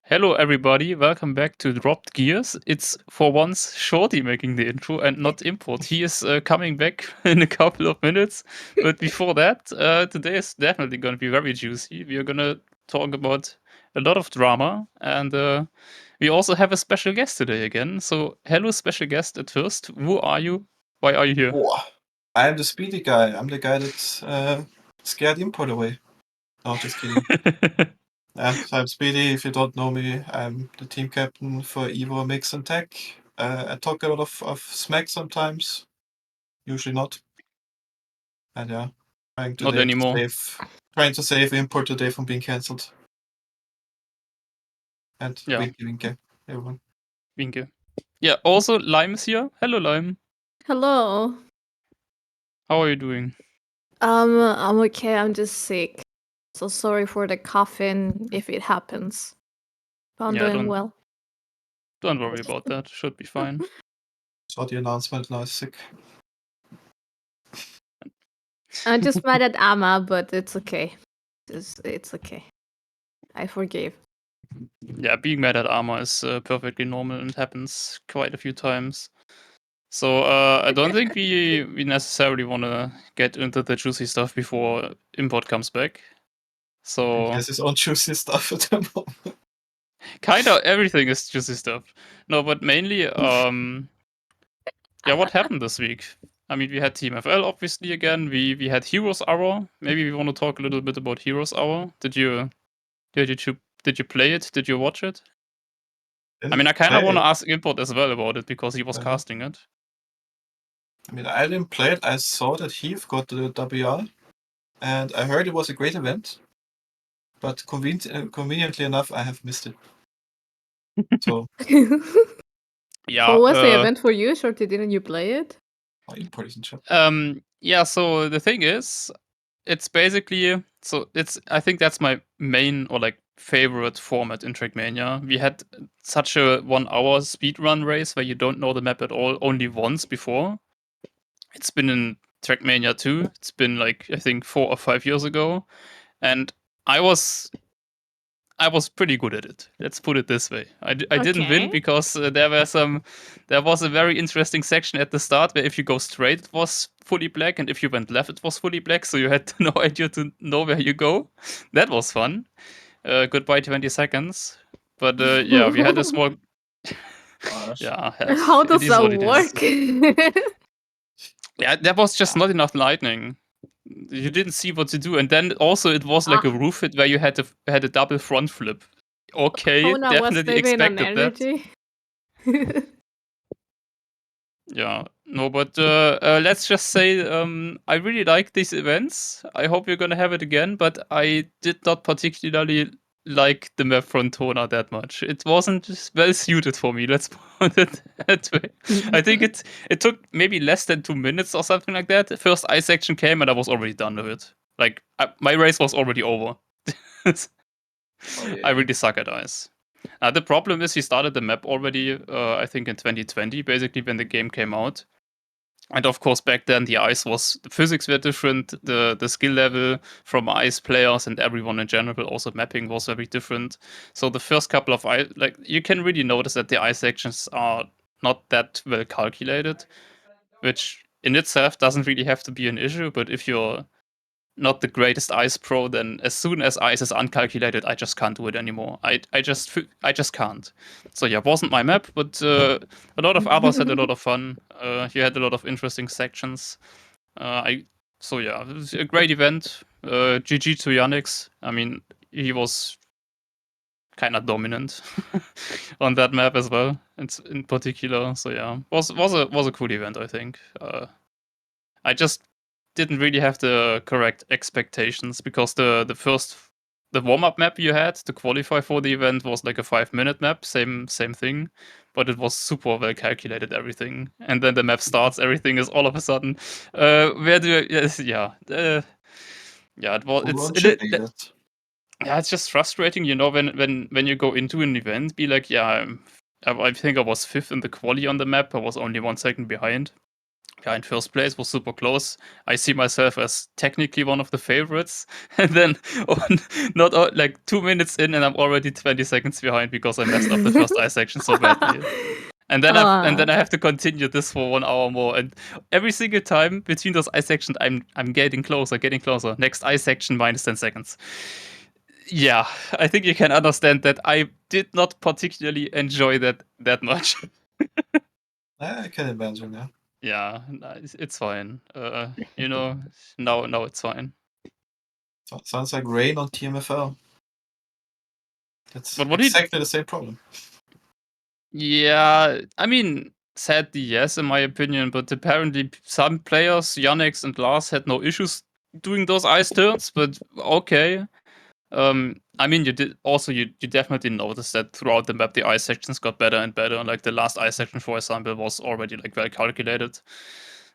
Hello, everybody. Welcome back to Dropped Gears. It's for once Shorty making the intro and not Import. He is coming back in a couple of minutes. But before that, today is definitely going to be very juicy. We are going to talk about a lot of drama. And we also have a special guest today again. So, hello, special guest at first. Who are you? Why are you here? Oh, I'm the Speedy guy. I'm the guy that scared Import away. No, just kidding. I'm Speedy. If you don't know me, I'm the team captain for Evo Mix and Tech. I talk a lot of smack sometimes, usually not. And yeah, Not anymore. trying to save Import today from being cancelled. And Yeah. winky, everyone. Winke. Yeah, also Lime is here. Hello, Lime. Hello. How are you doing? I'm okay. I'm just sick. So sorry for the coughing if it happens. But I'm Yeah, doing well. Don't worry about that. Should be fine. Saw the announcement, now sick. I'm just mad at Amma, but it's okay. It's okay. I forgive. Yeah, being mad at Armor is perfectly normal and happens quite a few times. So I don't think we necessarily want to get into the juicy stuff before Import comes back. So He has his own juicy stuff at the moment. kind of everything is juicy stuff. No, but mainly, yeah, what happened this week? I mean, we had Team FL obviously again. We had Heroes Hour. Maybe we want to talk a little bit about Heroes Hour. Did you play it? Did you watch it? I mean, I kind of want to ask Import as well about it because he was casting it. I mean, I didn't play it. I saw that Heath got the WR, and I heard it was a great event. But conveniently enough, I have missed it. So Yeah. What was the event for you, Shorty? Didn't you play it? Import is in chat. Yeah. So the thing is, it's basically I think that's my main or like favorite format in Trackmania. We had such a 1 hour speedrun race where you don't know the map at all only once before. It's been in Trackmania 2. It's been like I think 4 or 5 years ago, and I was pretty good at it. Let's put it this way. I didn't win because there was a very interesting section at the start where if you go straight it was fully black, and if you went left it was fully black, so you had no idea to know where you go. That was fun. Goodbye 20 seconds. But yeah, we had a small. Yeah. How does that work? Yeah, there was just not enough lightning. You didn't see what to do, and then also it was like a roof hit where you had a double front flip. Okay, Kona definitely was expected that. Yeah, no, but let's just say I really like these events. I hope we're gonna have it again, but I did not particularly like the map Frontona that much. It wasn't well suited for me. Let's put it that way. I think it took maybe less than 2 minutes or something like that. The first ice section came and I was already done with it. Like my race was already over. I really suck at ice. The problem is he started the map already, I think in 2020, basically when the game came out. And of course, back then the physics were different. The skill level from ice players and everyone in general, also mapping was very different. So the first couple of ice, like you can really notice that the ice sections are not that well calculated, which in itself doesn't really have to be an issue. But if you're not the greatest ice pro, then as soon as ice is uncalculated, I just can't do it anymore. I just can't. So yeah, wasn't my map, but a lot of others had a lot of fun. You had a lot of interesting sections. So yeah, it was a great event. GG to Yannick. I mean, he was kind of dominant on that map as well, in particular. So yeah, was a cool event, I think. I just didn't really have the correct expectations because the warm-up map you had to qualify for the event was like a 5-minute map, same thing, but it was super well calculated, everything. And then the map starts, everything is all of a sudden where do I, yes, yeah. Yeah, it was it's just frustrating, you know, when you go into an event, be like, yeah, I think I was 5th in the quali on the map, I was only 1 second behind. in first place, was super close. I see myself as technically one of the favorites, and then like 2 minutes in, and I'm already 20 seconds behind because I messed up the first ice section so badly. And then I have to continue this for 1 hour more, and every single time between those ice sections, I'm getting closer. Next ice section, minus 10 seconds. Yeah, I think you can understand that I did not particularly enjoy that much. I can imagine, yeah. Yeah, it's fine. Now it's fine. Sounds like rain on TMFL. That's But exactly the same problem. Yeah, I mean, sadly, yes, in my opinion, but apparently some players, Yannick and Lars, had no issues doing those ice turns, but okay. I mean, you definitely noticed that throughout the map, the ice sections got better and better. Like the last ice section, for example, was already like well calculated.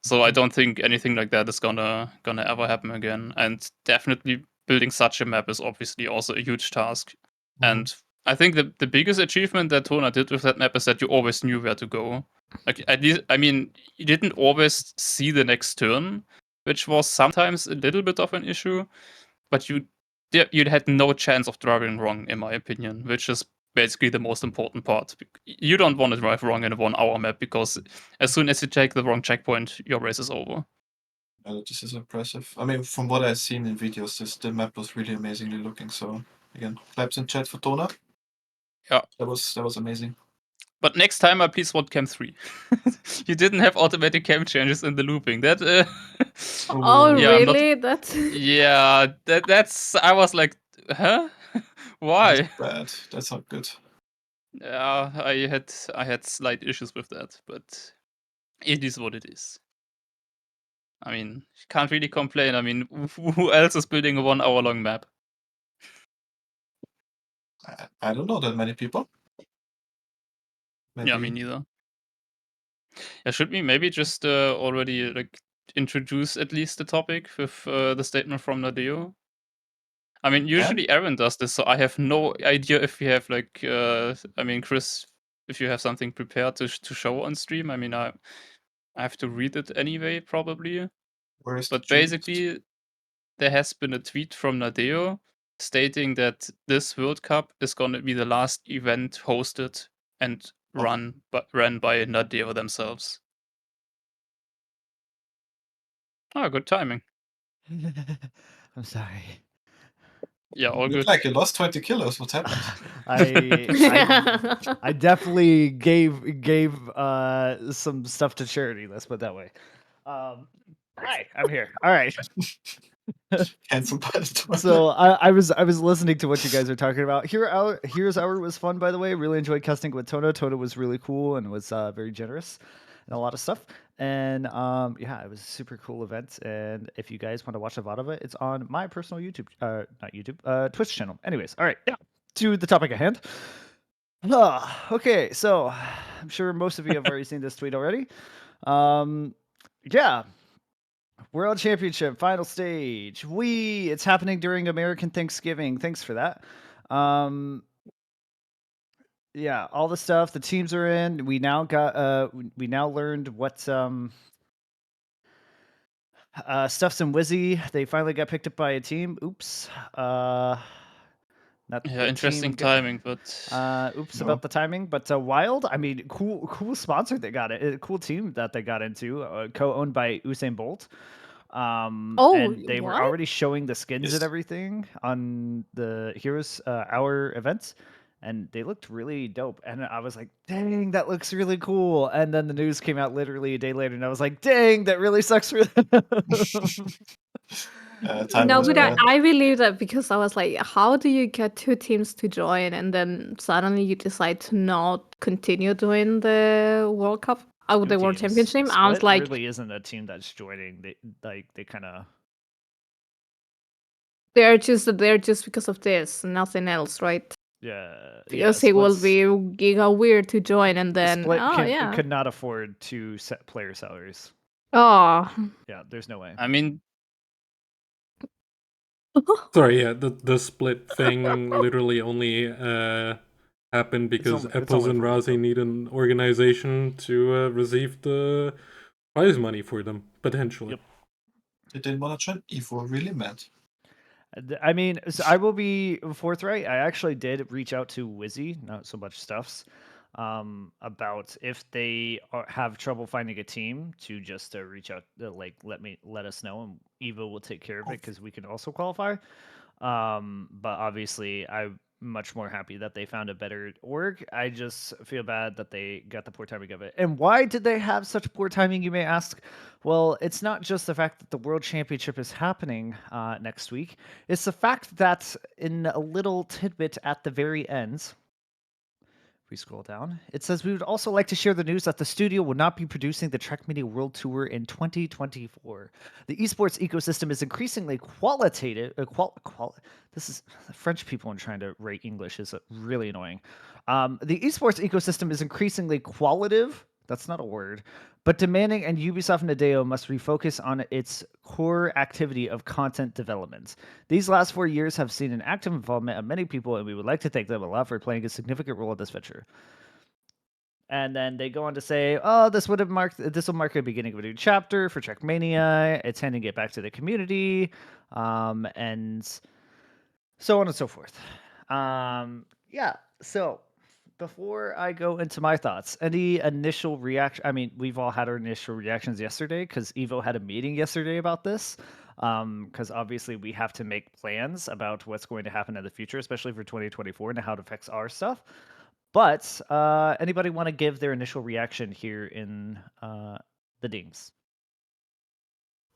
So I don't think anything like that is gonna ever happen again. And definitely building such a map is obviously also a huge task. And I think the biggest achievement that Tona did with that map is that you always knew where to go. Like at least, I mean, you didn't always see the next turn, which was sometimes a little bit of an issue, but you had no chance of driving wrong, in my opinion, which is basically the most important part. You don't want to drive wrong in a 1 hour map because as soon as you take the wrong checkpoint, your race is over. This is impressive. I mean, from what I've seen in videos, the map was really amazingly looking. So again, claps in chat for Tona. Yeah, that was amazing. But next time, I please want cam 3. You didn't have automatic cam changes in the looping. That. Oh, yeah, really? That's. Yeah, that's. I was like, huh? Why? That's bad. That's not good. Yeah, I had slight issues with that, but it is what it is. I mean, can't really complain. I mean, who else is building a 1 hour long map? I don't know that many people. Maybe. Yeah, me neither. Yeah, should we maybe just already like introduce at least the topic with the statement from Nadeo? I mean, usually Aaron does this, so I have no idea if we have like, I mean, Chris, if you have something prepared to show on stream. I mean, I have to read it anyway, probably. But basically, there has been a tweet from Nadeo stating that this World Cup is going to be the last event hosted and ran by Nadeo themselves. Oh, good timing. I'm sorry. Yeah, all Looked good. like you lost 20 kilos. What's happened? I definitely gave some stuff to charity. Let's put it that way. Hi, I'm here. All right. Cancel by the toilet. So I was listening to what you guys are talking about. Here's Our was fun, by the way. Really enjoyed casting with Tona. Tona was really cool and was very generous and a lot of stuff. And yeah, it was a super cool event. And if you guys want to watch a lot of it, it's on my personal YouTube, not YouTube, Twitch channel. Anyways, all right, yeah, to the topic at hand. Okay, so I'm sure most of you have already seen this tweet already. Yeah. World Championship final stage. It's happening during American Thanksgiving. Thanks for that. Yeah, all the stuff. The teams are in. We now learned what Stuffs and Wizzy. They finally got picked up by a team. Oops. Not Yeah, interesting timing, but oops about the timing. But Wild, I mean, cool sponsor they got it. A cool team that they got into, co-owned by Usain Bolt. And they were already showing the skins and everything on the Heroes Hour events, and they looked really dope. And I was like, dang, that looks really cool. And then the news came out literally a day later, and I was like, dang, that really sucks for them. No, but I believe that because I was like, how do you get 2 teams to join and then suddenly you decide to not continue doing the World Cup? The World Championship? I was like, really isn't a team that's joining. They kind of they're just because of this, nothing else, right? Yeah, because it will be weird to join and then Split could not afford to set player salaries. Oh, yeah, there's no way. I mean, sorry, yeah, the split thing literally only happened because Epos and Razi need an organization to receive the prize money for them, potentially. Yep. They didn't want to join Evo, really mad. I mean, so I will be forthright. I actually did reach out to Wizzy, not so much Stuffs, about if they have trouble finding a team to just reach out, like let us know, and Evo will take care of it because we can also qualify. But obviously, I'm much more happy that they found a better org. I just feel bad that they got the poor timing of it. And why did they have such poor timing, you may ask? Well, it's not just the fact that the World Championship is happening next week. It's the fact that in a little tidbit at the very end, we scroll down, it says we would also like to share the news that the studio will not be producing the Trackmania World Tour in 2024. The esports ecosystem is increasingly qualitative. This is French people and trying to rate English is really annoying. The esports ecosystem is increasingly qualitative. That's not a word, but demanding, and Ubisoft and Nadeo must refocus on its core activity of content development. These last 4 years have seen an active involvement of many people, and we would like to thank them a lot for playing a significant role in this venture. And then they go on to say, "Oh, this will mark the beginning of a new chapter for Trackmania. It's handing it back to the community, and so on and so forth." Yeah. So before I go into my thoughts, any initial reaction? I mean, we've all had our initial reactions yesterday because Evo had a meeting yesterday about this. Because obviously we have to make plans about what's going to happen in the future, especially for 2024 and how it affects our stuff. But anybody want to give their initial reaction here in the dings?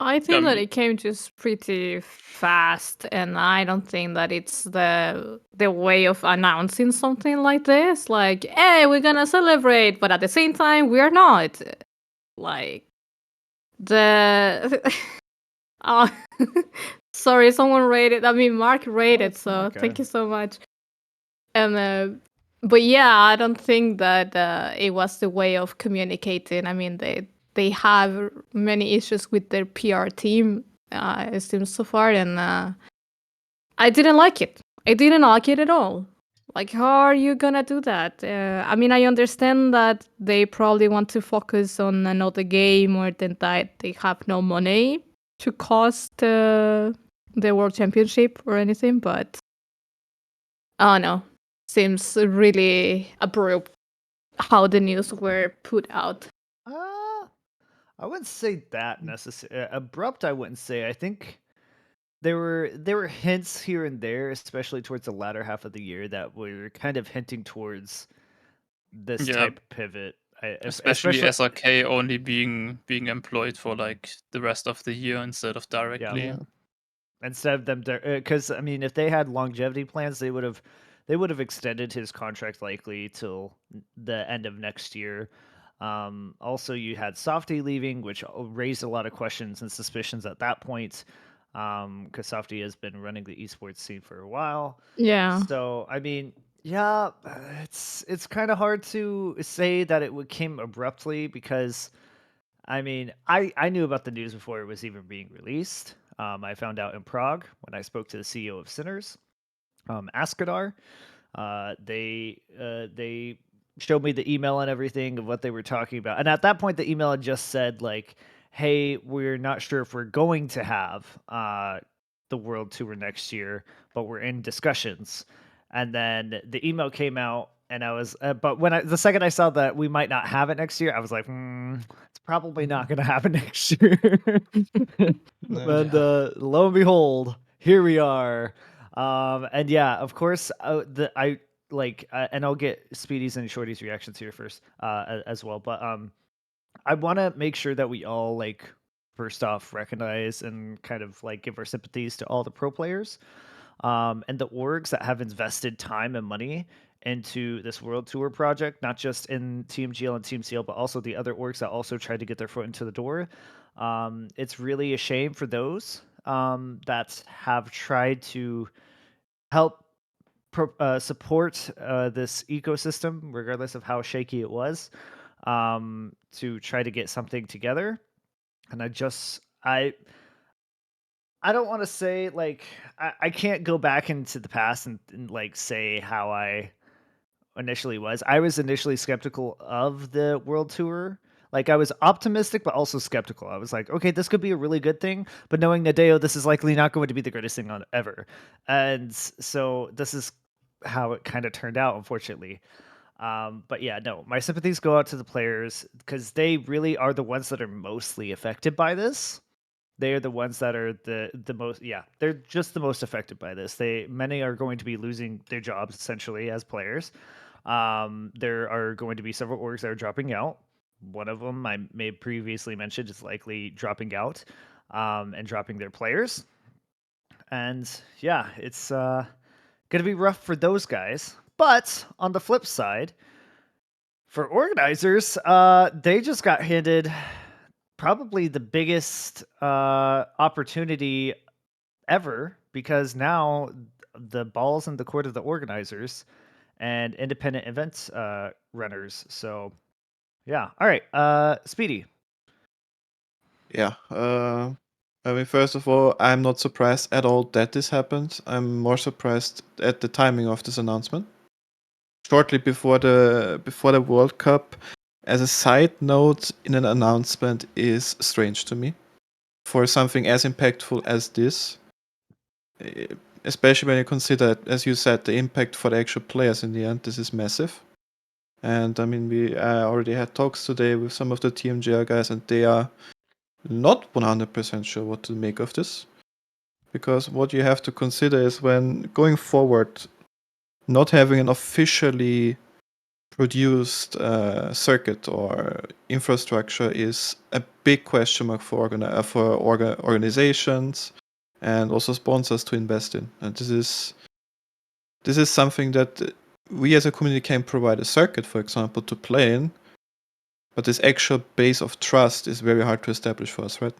I think that it came just pretty fast, and I don't think that it's the way of announcing something like this. Like, hey, we're gonna celebrate, but at the same time, we're not. Like the oh, sorry, someone rated. I mean, Mark rated, so okay. Thank you so much. And but yeah, I don't think that it was the way of communicating. I mean, they have many issues with their PR team, it seems so far, and I didn't like it. I didn't like it at all. Like, how are you gonna do that? I mean, I understand that they probably want to focus on another game, or that they have no money to cost the World Championship or anything, but oh no, seems really abrupt how the news were put out. I wouldn't say that necessarily abrupt. I wouldn't say. I think there were hints here and there, especially towards the latter half of the year, that were kind of hinting towards this type of pivot. Especially SRK only being employed for like the rest of the year instead of directly. Yeah. Instead of them, because I mean, if they had longevity plans, they would have extended his contract likely till the end of next year. Also, you had Softy leaving, which raised a lot of questions and suspicions at that point, because Softy has been running the esports scene for a while. Yeah. So I mean, yeah, it's kind of hard to say that it came abruptly because, I mean, I knew about the news before it was even being released. I found out in Prague when I spoke to the CEO of Sinners, Askadar. They showed me the email and everything of what they were talking about. And at that point, the email had just said like, "Hey, we're not sure if we're going to have the World Tour next year, but we're in discussions." And then the email came out, and I was, but the second I saw that we might not have it next year, I was like, it's probably not going to happen next year. And lo and behold, here we are. And yeah, of course, and I'll get Speedy's and Shorty's reactions here first, as well. But I want to make sure that we all like first off recognize and kind of like give our sympathies to all the pro players, and the orgs that have invested time and money into this World Tour project, not just in Team GL and Team CL, but also the other orgs that also tried to get their foot into the door. It's really a shame for those that have tried to help support this ecosystem, regardless of how shaky it was, to try to get something together. And I don't want to say like I can't go back into the past and like say how I initially was. I was initially skeptical of the World Tour, Like I was optimistic, but also skeptical. I was like, okay, this could be a really good thing, but knowing Nadeo, this is likely not going to be the greatest thing on ever. And so this is how it kind of turned out, unfortunately. But yeah, no, my sympathies go out to the players because they really are the ones that are mostly affected by this. They are the ones that are the most, yeah, they're just the most affected by this. Many are going to be losing their jobs essentially as players. There are going to be several orgs that are dropping out. One of them I may have previously mentioned is likely dropping out and dropping their players. And yeah, it's going to be rough for those guys. But on the flip side, for organizers, they just got handed probably the biggest opportunity ever because now the ball's in the court of the organizers and independent events runners. So yeah. All right. Speedy. Yeah. I mean, first of all, I'm not surprised at all that this happened. I'm more surprised at the timing of this announcement. Shortly before the World Cup, as a side note, in an announcement is strange to me. For something as impactful as this, especially when you consider, as you said, the impact for the actual players in the end, this is massive. And I mean, we already had talks today with some of the TMGR guys, and they are not 100% sure what to make of this. Because what you have to consider is when going forward, not having an officially produced circuit or infrastructure is a big question mark for organizations and also sponsors to invest in. And this is something that we as a community can provide a circuit, for example, to play in, but this actual base of trust is very hard to establish for us, right?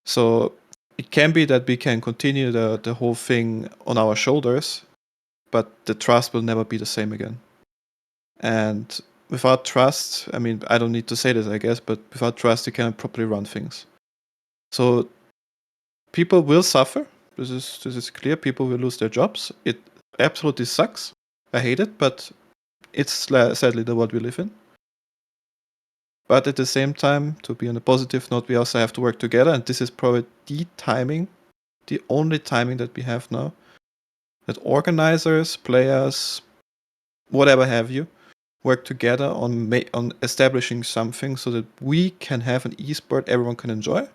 So it can be that we can continue the whole thing on our shoulders, but the trust will never be the same again. And without trust, I mean, I don't need to say this, I guess, but without trust, you cannot properly run things. So people will suffer. This is clear. People will lose their jobs. It absolutely sucks. I hate it, but it's sadly the world we live in. But at the same time, to be on a positive note, we also have to work together, and this is probably the only timing that we have now, that organizers, players, whatever have you, work together on establishing something so that we can have an esport everyone can enjoy,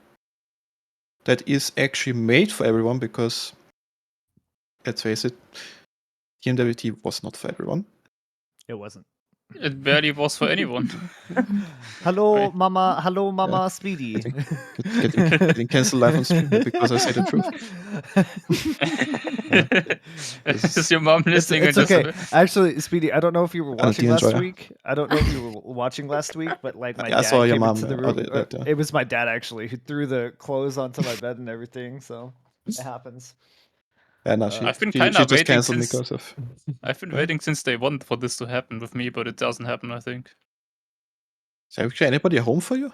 that is actually made for everyone, because let's face it, TMWT was not for everyone. It wasn't. It barely was for anyone. Hello, Right. Mama. Hello, Mama. Speedy. Getting cancelled live on stream because I say the truth. Is your mom listening? It's and okay. Actually, Speedy, I don't know if you were watching the last enjoyer. week. I don't know if you were watching last week, but like my I dad saw your came mom into the out room. there, yeah. It was my dad actually who threw the clothes onto my bed and everything. So it happens. Yeah, no, she I've been kind she of just waiting cancelled me since because of. I've been waiting since day one for this to happen with me, but it doesn't happen. I think. Is actually anybody home for you?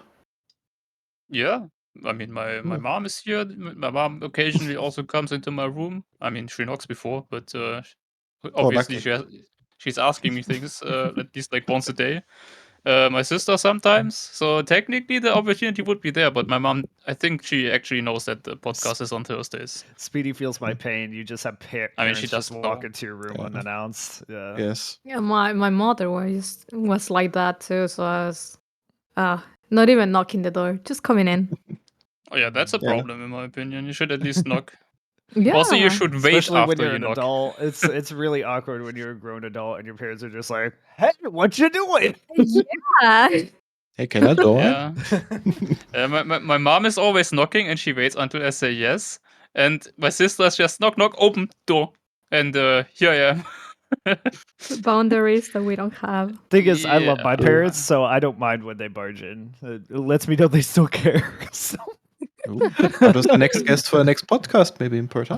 Yeah, I mean, my mom is here. My mom occasionally also comes into my room. I mean, she knocks before, but obviously lucky. she's asking me things at least like once a day. My sister sometimes. So technically, the opportunity would be there. But my mom, I think she actually knows that the podcast is on Thursdays. Speedy feels my pain. You just have I mean, she parents just doesn't walk know. into your room Yeah. unannounced. Yeah. Yes. Yeah, my mother was like that too. So I was not even knocking the door, just coming in. Oh yeah, that's a Yeah. problem in my opinion. You should at least knock. Yeah. Also, you should wait Especially when after you're you an knock. adult. It's really awkward when you're a grown adult and your parents are just like, "Hey, what you doing?" Yeah. Hey, can I do it? Yeah. My mom is always knocking, and she waits until I say yes. And my sister's just knock, knock, open door, and here I am. Boundaries that we don't have. Thing is, I love my Yeah. parents, so I don't mind when they barge in. It lets me know they still care. So. Ooh, how does the next guest for the next podcast maybe in Perth?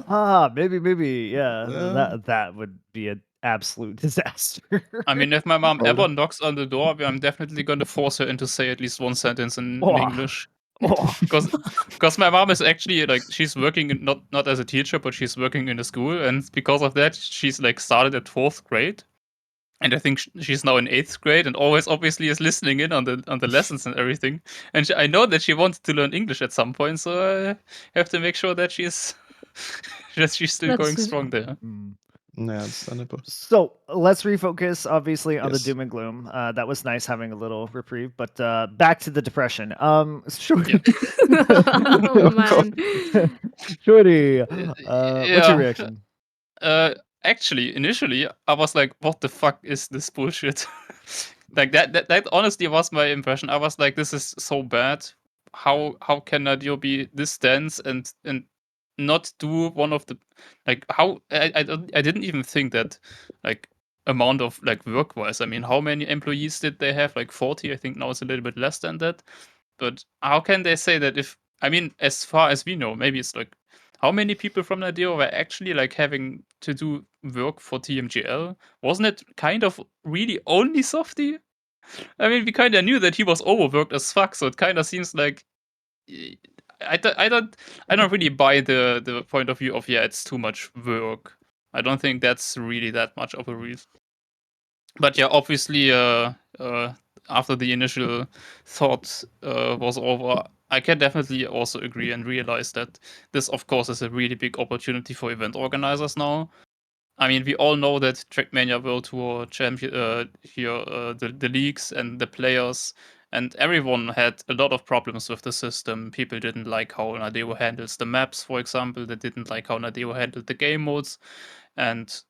Maybe, yeah. That would be an absolute disaster. I mean, if my mom Probably. ever knocks on the door, I'm definitely going to force her into say at least one sentence in Oh. English. Oh. Because my mom is actually like, she's working not as a teacher, but she's working in a school, and because of that, she's like started at 4th grade. And I think she's now in 8th grade and always obviously is listening in on the lessons and everything. And I know that she wanted to learn English at some point, so I have to make sure that she's still That's going sweet. strong there. Yeah, understandable. So let's refocus, obviously, on the Yes. doom and gloom. That was nice having a little reprieve, but back to the depression. Shorty, Oh man. Shorty, what's your Yeah. reaction? Actually, initially, I was like, "What the fuck is this bullshit?" Like that honestly was my impression. I was like, "This is so bad. How can Nadio be this dense and not do one of the like how I didn't even think that like amount of like work wise. I mean, how many employees did they have? Like 40. I think now it's a little bit less than that. But how can they say that if I mean, as far as we know, maybe it's like how many people from Nadeo were actually like having to do work for TMGL? Wasn't it kind of really only Softy? I mean, we kind of knew that he was overworked as fuck, so it kind of seems like eh, I don't really buy the point of view of yeah, it's too much work. I don't think that's really that much of a reason. But yeah, obviously, after the initial thought was over, I can definitely also agree and realize that this, of course, is a really big opportunity for event organizers now. I mean, we all know that Trackmania World Tour champion the leagues and the players and everyone had a lot of problems with the system. People didn't like how Nadeo handles the maps, for example. They didn't like how Nadeo handled the game modes, and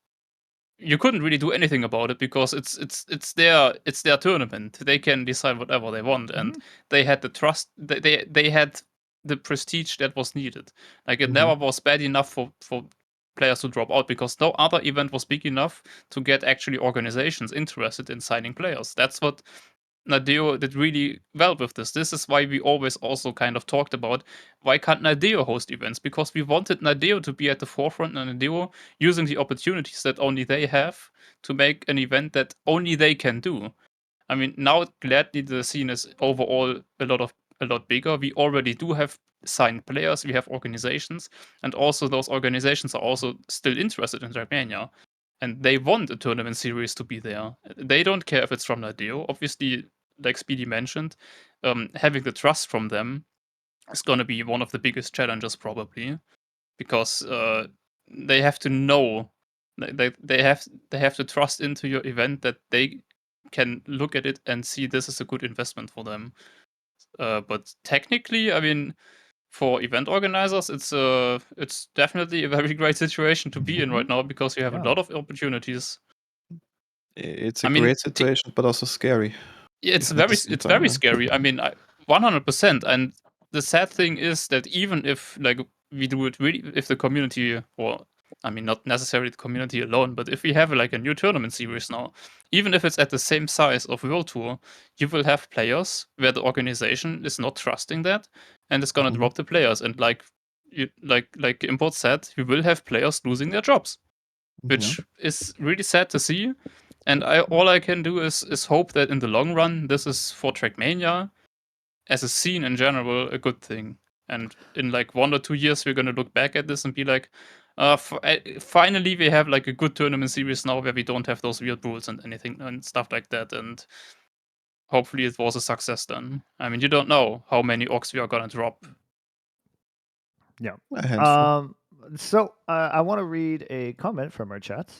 you couldn't really do anything about it because it's their tournament. They can decide whatever they want, and they had the trust. They had the prestige that was needed. Like it never was bad enough for players to drop out because no other event was big enough to get actually organizations interested in signing players. That's what Nadeo did really well with this. This is why we always also kind of talked about why can't Nadeo host events? Because we wanted Nadeo to be at the forefront and Nadeo using the opportunities that only they have to make an event that only they can do. I mean, now gladly the scene is overall a lot bigger. We already do have signed players, we have organizations, and also those organizations are also still interested in Trackmania. And they want a tournament series to be there. They don't care if it's from Nadeo. Obviously, like Speedy mentioned, having the trust from them is going to be one of the biggest challenges probably because they have to know they have to trust into your event that they can look at it and see this is a good investment for them. But technically, I mean, for event organizers, it's definitely a very great situation to be in right now because you have a lot of opportunities. It's a I mean, great situation, but also scary. Yeah, it's at the same it's time, very yeah. scary. I mean, 100%. And the sad thing is that even if like we do it really, if the community, or I mean, not necessarily the community alone, but if we have like a new tournament series now, even if it's at the same size of World Tour, you will have players where the organization is not trusting that, and it's gonna drop the players. And like Import said, you will have players losing their jobs, which is really sad to see. And all I can do is hope that in the long run, this is for Trackmania as a scene in general a good thing. And in like 1 or 2 years, we're gonna look back at this and be like, finally we have like a good tournament series now where we don't have those weird rules and anything and stuff like that. And hopefully it was a success then. I mean, you don't know how many orcs we are gonna drop. Yeah. A handful. So I want to read a comment from our chat.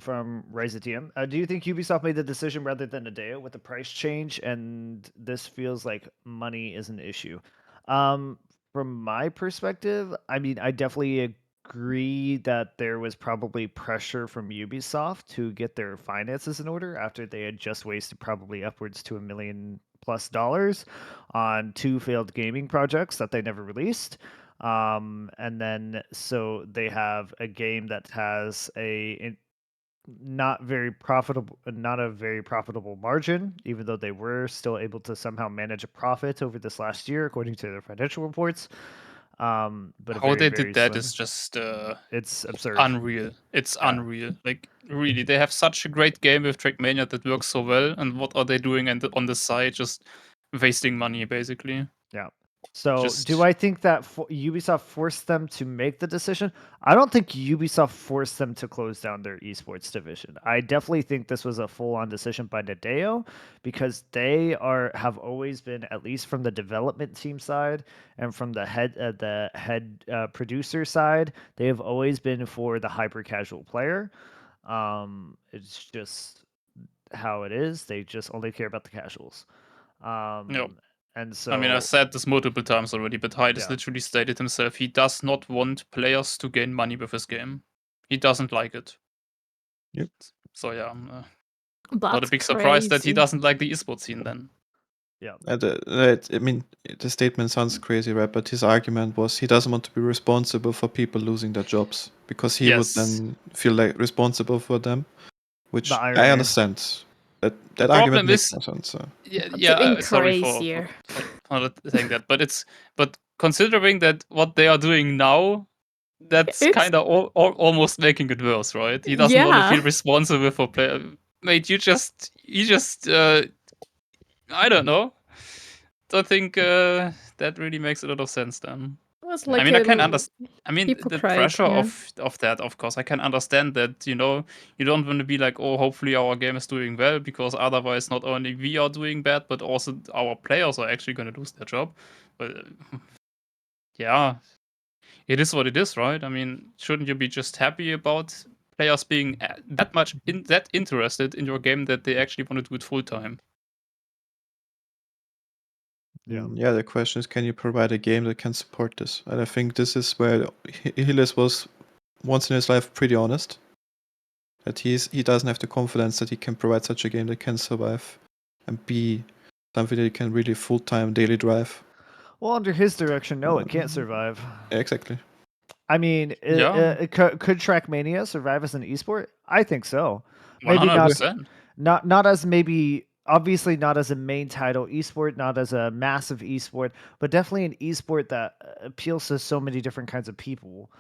From Rise of TM. Do you think Ubisoft made the decision rather than Nadeo with the price change, and this feels like money is an issue? From my perspective, I mean, I definitely agree that there was probably pressure from Ubisoft to get their finances in order after they had just wasted probably upwards to $1 million+ on 2 failed gaming projects that they never released. And then so they have a game that has not a very profitable margin, even though they were still able to somehow manage a profit over this last year, according to their financial reports. But a How very, they very did that slim. is just It's absurd. unreal. It's Yeah. unreal. Like really, they have such a great game with Trackmania that works so well, and what are they doing on the side? Just wasting money, basically. Yeah. So, do I think that Ubisoft forced them to make the decision? I don't think Ubisoft forced them to close down their esports division. I definitely think this was a full-on decision by Nadeo because they have always been, at least from the development team side and from the head producer side, they have always been for the hyper casual player. It's just how it is. They just only care about the casuals. Yep. And so, I mean, I said this multiple times already, but Hyde has literally stated himself he does not want players to gain money with his game. He doesn't like it. Yep. So yeah, That's not a big surprise that he crazy. doesn't like the esports scene then. Yeah. I mean, the statement sounds crazy, right? But his argument was he doesn't want to be responsible for people losing their jobs because he would then feel like responsible for them, which I understand. That argument makes no sense. So. Sorry for not saying that, but considering that what they are doing now, that's kind of almost making it worse, right? He doesn't want to feel responsible for player. Mate, you just I don't know. I think that really makes a lot of sense then. Like I mean, I can understand. I mean, the pressure yeah. of that, of course, I can understand that. You don't want to be like, oh, hopefully our game is doing well, because otherwise, not only we are doing bad, but also our players are actually going to lose their job. But yeah, it is what it is, right? I mean, shouldn't you be just happy about players being that much that interested in your game that they actually want to do it full time? Yeah, the question is, can you provide a game that can support this? And I think this is where Hillis was once in his life pretty honest. That he doesn't have the confidence that he can provide such a game that can survive and be something that he can really full-time daily drive. Well, under his direction, no, it can't survive. Yeah, exactly. I mean, could Trackmania survive as an esport? I think so. Maybe 100%. not as maybe obviously not as a main title esport, not as a massive esport, but definitely an esport that appeals to so many different kinds of people.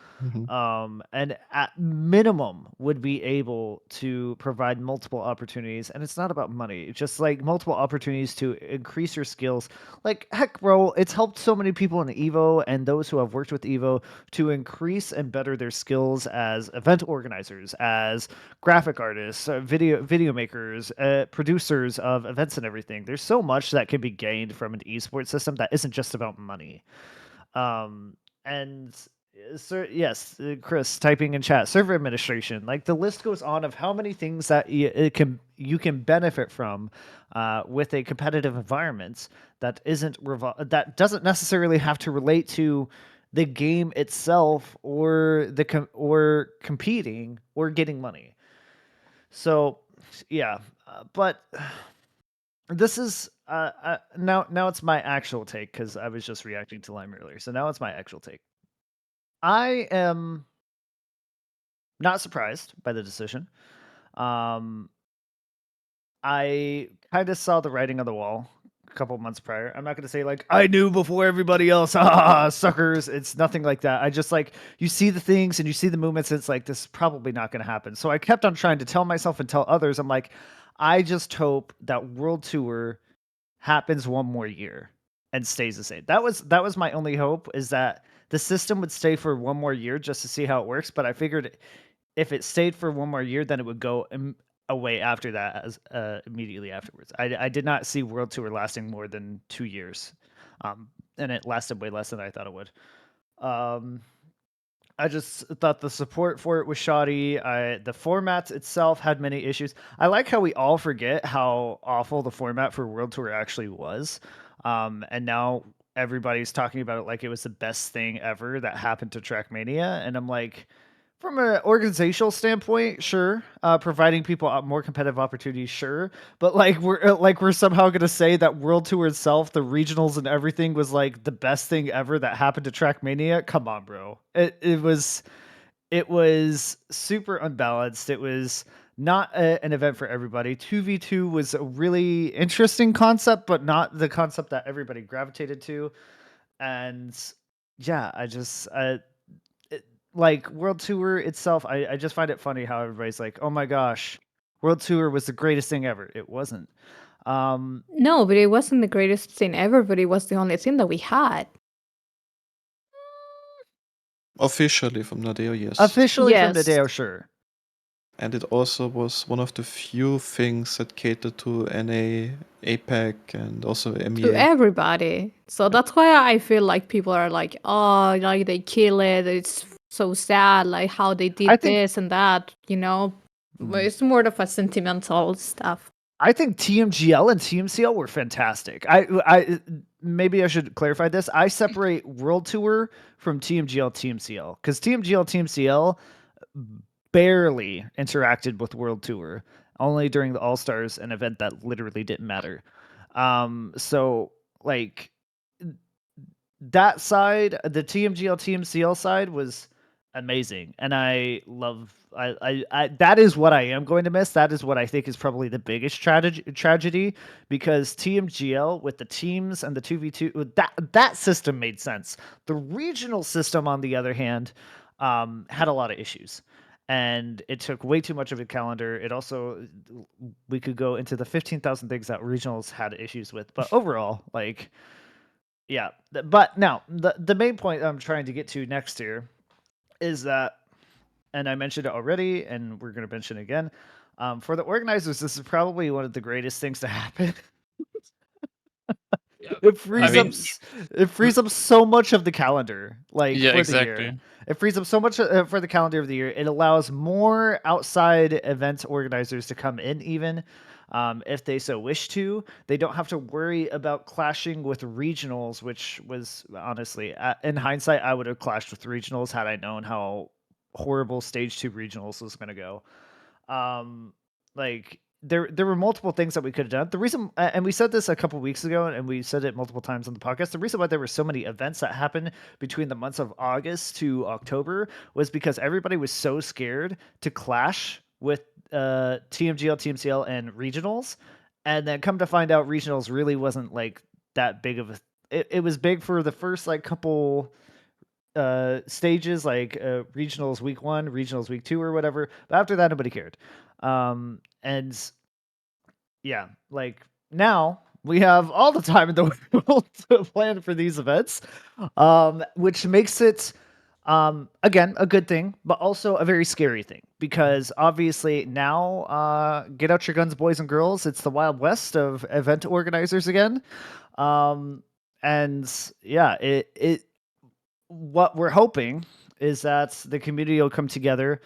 And at minimum would be able to provide multiple opportunities. And it's not about money. It's just like multiple opportunities to increase your skills. Like, heck, bro, it's helped so many people in Evo and those who have worked with Evo to increase and better their skills as event organizers, as graphic artists, video makers, producers of events and everything. There's so much that can be gained from an esports system that isn't just about money. And yes, Chris typing in chat, server administration, like the list goes on of how many things that you can benefit from with a competitive environment that that doesn't necessarily have to relate to the game itself or or competing or getting money. So yeah, but this is now it's my actual take, because I was just reacting to Lime earlier. So now it's my actual take. I am not surprised by the decision. I kind of saw the writing on the wall a couple months prior. I'm not going to say like I knew before everybody else. Suckers. It's nothing like that. I just like, you see the things and you see the movements. And it's like, this is probably not going to happen. So I kept on trying to tell myself and tell others. I'm like, I just hope that World Tour happens one more year and stays the same. That was my only hope, is that the system would stay for one more year just to see how it works. But I figured if it stayed for one more year, then it would go away after that, as immediately afterwards. I did not see World Tour lasting more than 2 years, and it lasted way less than I thought it would. I just thought the support for it was shoddy. The format itself had many issues. I like how we all forget how awful the format for World Tour actually was. And now everybody's talking about it like it was the best thing ever that happened to Trackmania. And I'm like, from an organizational standpoint, sure. Providing people more competitive opportunities, sure. But we're somehow gonna say that World Tour itself, the regionals and everything, was like the best thing ever that happened to Trackmania. Come on, bro. It was super unbalanced. It was not an event for everybody. 2v2 was a really interesting concept, but not the concept that everybody gravitated to. And yeah, like World Tour itself, I just find it funny how everybody's like, oh my gosh, World Tour was the greatest thing ever. It wasn't. No, but it wasn't the greatest thing ever, but it was the only thing that we had. Officially from Nadeo, yes. Officially from Yes. Nadeo, sure. And it also was one of the few things that catered to NA, APAC, and also To MEA. everybody. So that's why I feel like people are like, oh, like they kill it. It's so sad, like how they did I think- this and that, you know? Mhm. It's more of a sentimental stuff. I think TMGL and TMCL were fantastic. I maybe I should clarify this. I separate World Tour from TMGL TMCL because TMGL TMCL barely interacted with World Tour, only during the All Stars, an event that literally didn't matter. So like that side, the TMGL TMCL side was amazing, and I love. I that is what I am going to miss. That is what I think is probably the biggest tragedy because TMGL with the teams and the 2v2 that system made sense. The regional system, on the other hand, had a lot of issues. And it took way too much of a calendar. It also, we could go into the 15,000 things that regionals had issues with. But overall, like, yeah. But now, the main point I'm trying to get to next year is that, and I mentioned it already, and we're going to mention it again. For the organizers, this is probably one of the greatest things to happen. It frees up so much of the calendar, like Yeah, for the exactly. year. It frees up so much for the calendar of the year. It allows more outside event organizers to come in, even if they so wish to. They don't have to worry about clashing with regionals, which was honestly, in hindsight, I would have clashed with regionals had I known how horrible stage 2 regionals was going to go. Like there were multiple things that we could have done. The reason, and we said this a couple weeks ago, and we said it multiple times on the podcast, the reason why there were so many events that happened between the months of August to October was because everybody was so scared to clash with TMGL, TMCL, and regionals, and then come to find out regionals really wasn't like that big of a. It was big for the first like couple stages, like regionals week 1, regionals week 2, or whatever, but after that nobody cared. And yeah, like now we have all the time in the world to plan for these events, which makes it again a good thing, but also a very scary thing, because obviously now get out your guns, boys and girls. It's the Wild West of event organizers again. And yeah, it what we're hoping is that the community will come together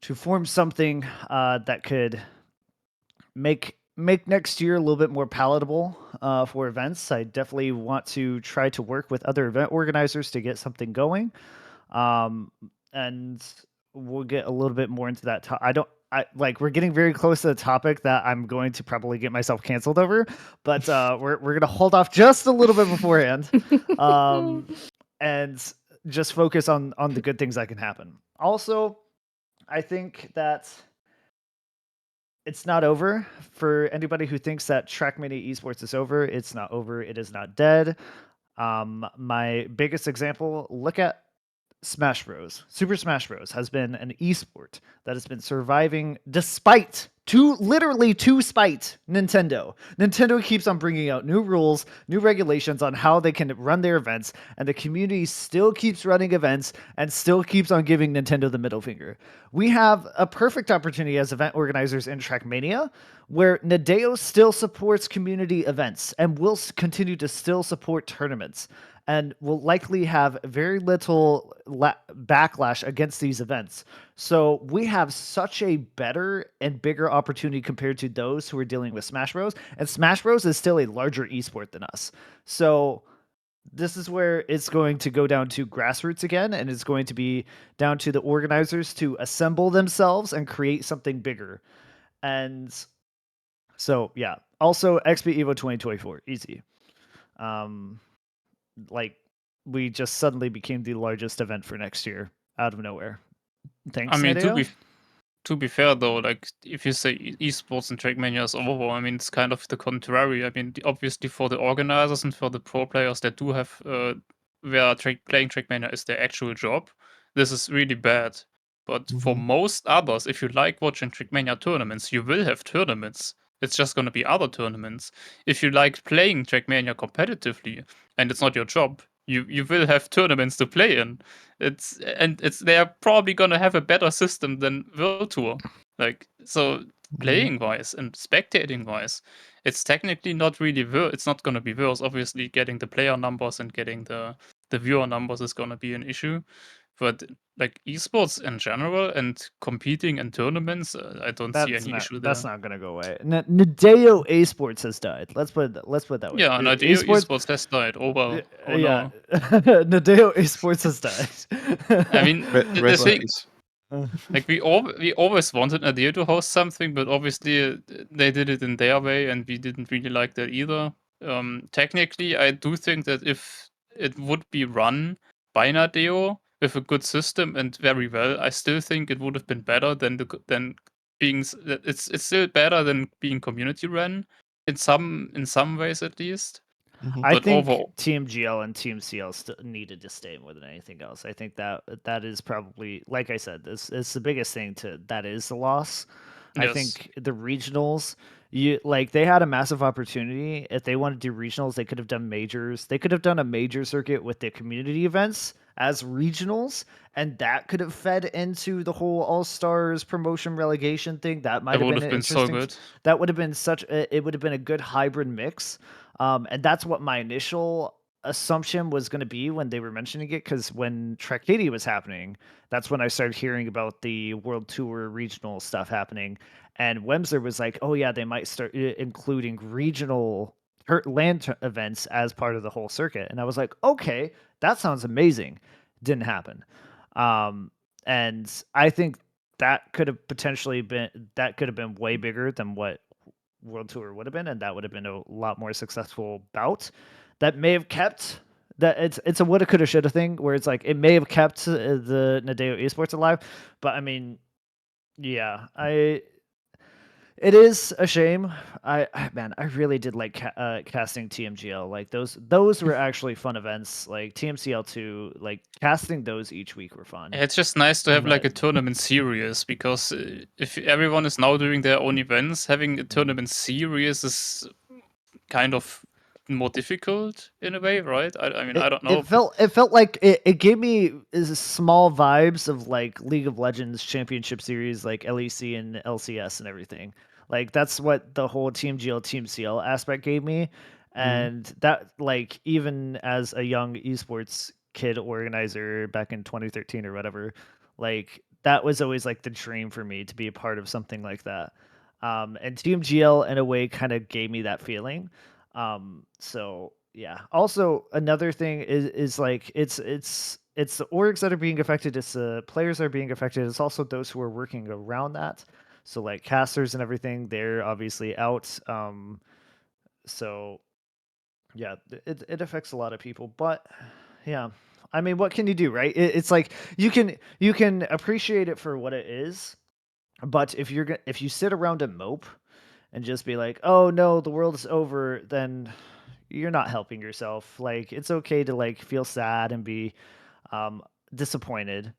to form something that could make next year a little bit more palatable for events. I definitely want to try to work with other event organizers to get something going, and we'll get a little bit more into that. We're getting very close to the topic that I'm going to probably get myself canceled over, but we're gonna hold off just a little bit beforehand, and just focus on the good things that can happen. Also, I think that it's not over. For anybody who thinks that Trackmania Esports is over, it's not over. It is not dead. My biggest example, look at Smash Bros. Super Smash Bros. Has been an esport that has been surviving despite spite Nintendo. Nintendo keeps on bringing out new rules, new regulations on how they can run their events, and the community still keeps running events and still keeps on giving Nintendo the middle finger. We have a perfect opportunity as event organizers in Trackmania, where Nadeo still supports community events and will continue to still support tournaments, and will likely have very little backlash against these events. So we have such a better and bigger opportunity compared to those who are dealing with Smash Bros. And Smash Bros. Is still a larger esport than us. So this is where it's going to go down to grassroots again, and it's going to be down to the organizers to assemble themselves and create something bigger. And so, yeah. Also, XP Evo 2024, easy. Like, we just suddenly became the largest event for next year out of nowhere. Thanks, I mean, Nadeo. to be fair though, like if you say esports and Trackmania is over, I mean it's kind of the contrary. I mean, obviously for the organizers and for the pro players that do have where playing Trackmania is their actual job, this is really bad. But for most others, if you like watching Trackmania tournaments, you will have tournaments. It's just going to be other tournaments. If you like playing Trackmania competitively and it's not your job, you will have tournaments to play in. They're probably going to have a better system than World Tour. Like, so playing wise and spectating wise, it's technically not really it's not going to be worse. Obviously, getting the player numbers and getting the viewer numbers is going to be an issue. But like esports in general and competing in tournaments, I don't see any issue there. That's not gonna go away. Nadeo Esports has died. Let's put it that way. Yeah, Nadeo Esports has died. Oh well. Oh yeah, no. Nadeo Esports has died. I mean, the Rest in thing, peace. like we always wanted Nadeo to host something, but obviously they did it in their way, and we didn't really like that either. Technically, I do think that if it would be run by Nadeo with a good system and very well, I still think it would have been better than being. It's still better than being community run in some ways at least. I But think overall, Team GL and Team CL needed to stay more than anything else. I think that is probably, like I said, this is the biggest thing that is the loss. I yes. think the regionals, they had a massive opportunity. If they wanted to do regionals, they could have done majors. They could have done a major circuit with the community events as regionals, and that could have fed into the whole All Stars promotion relegation thing. That might That have would been have an been so interesting. good. That would have been it would have been a good hybrid mix. And that's what my initial assumption was going to be when they were mentioning it, because when Trackmania was happening, that's when I started hearing about the World Tour regional stuff happening. And Wemsler was like, oh yeah, they might start including regional land events as part of the whole circuit. And I was like, okay, that sounds amazing. Didn't happen. And I think that could have been way bigger than what World Tour would have been, and that would have been a lot more successful bout. That may have kept that it's a woulda, coulda, shoulda thing where it's like it may have kept the Nadeo Esports alive, but I mean, yeah, it is a shame. Man, I really did like casting TMGL. Like those were actually fun events. Like TMCL2, like casting those each week were fun. It's just nice to have like a tournament series, because if everyone is now doing their own events, having a tournament series is kind of more difficult in a way, right? I mean, I don't know. It felt like it gave me small vibes of like League of Legends Championship Series, like LEC and LCS and everything. Like that's what the whole Team GL Team CL aspect gave me, and that, like, even as a young esports kid organizer back in 2013 or whatever, like that was always like the dream for me to be a part of something like that. And Team GL in a way kind of gave me that feeling. So yeah. Also, another thing is like it's the orgs that are being affected. It's the players that are being affected. It's also those who are working around that. So like casters and everything, they're obviously out. So yeah, it affects a lot of people. But yeah, I mean, what can you do, right? It's like you can appreciate it for what it is, but if you sit around and mope and just be like, oh no, the world is over, then you're not helping yourself. Like, it's okay to like feel sad and be disappointed,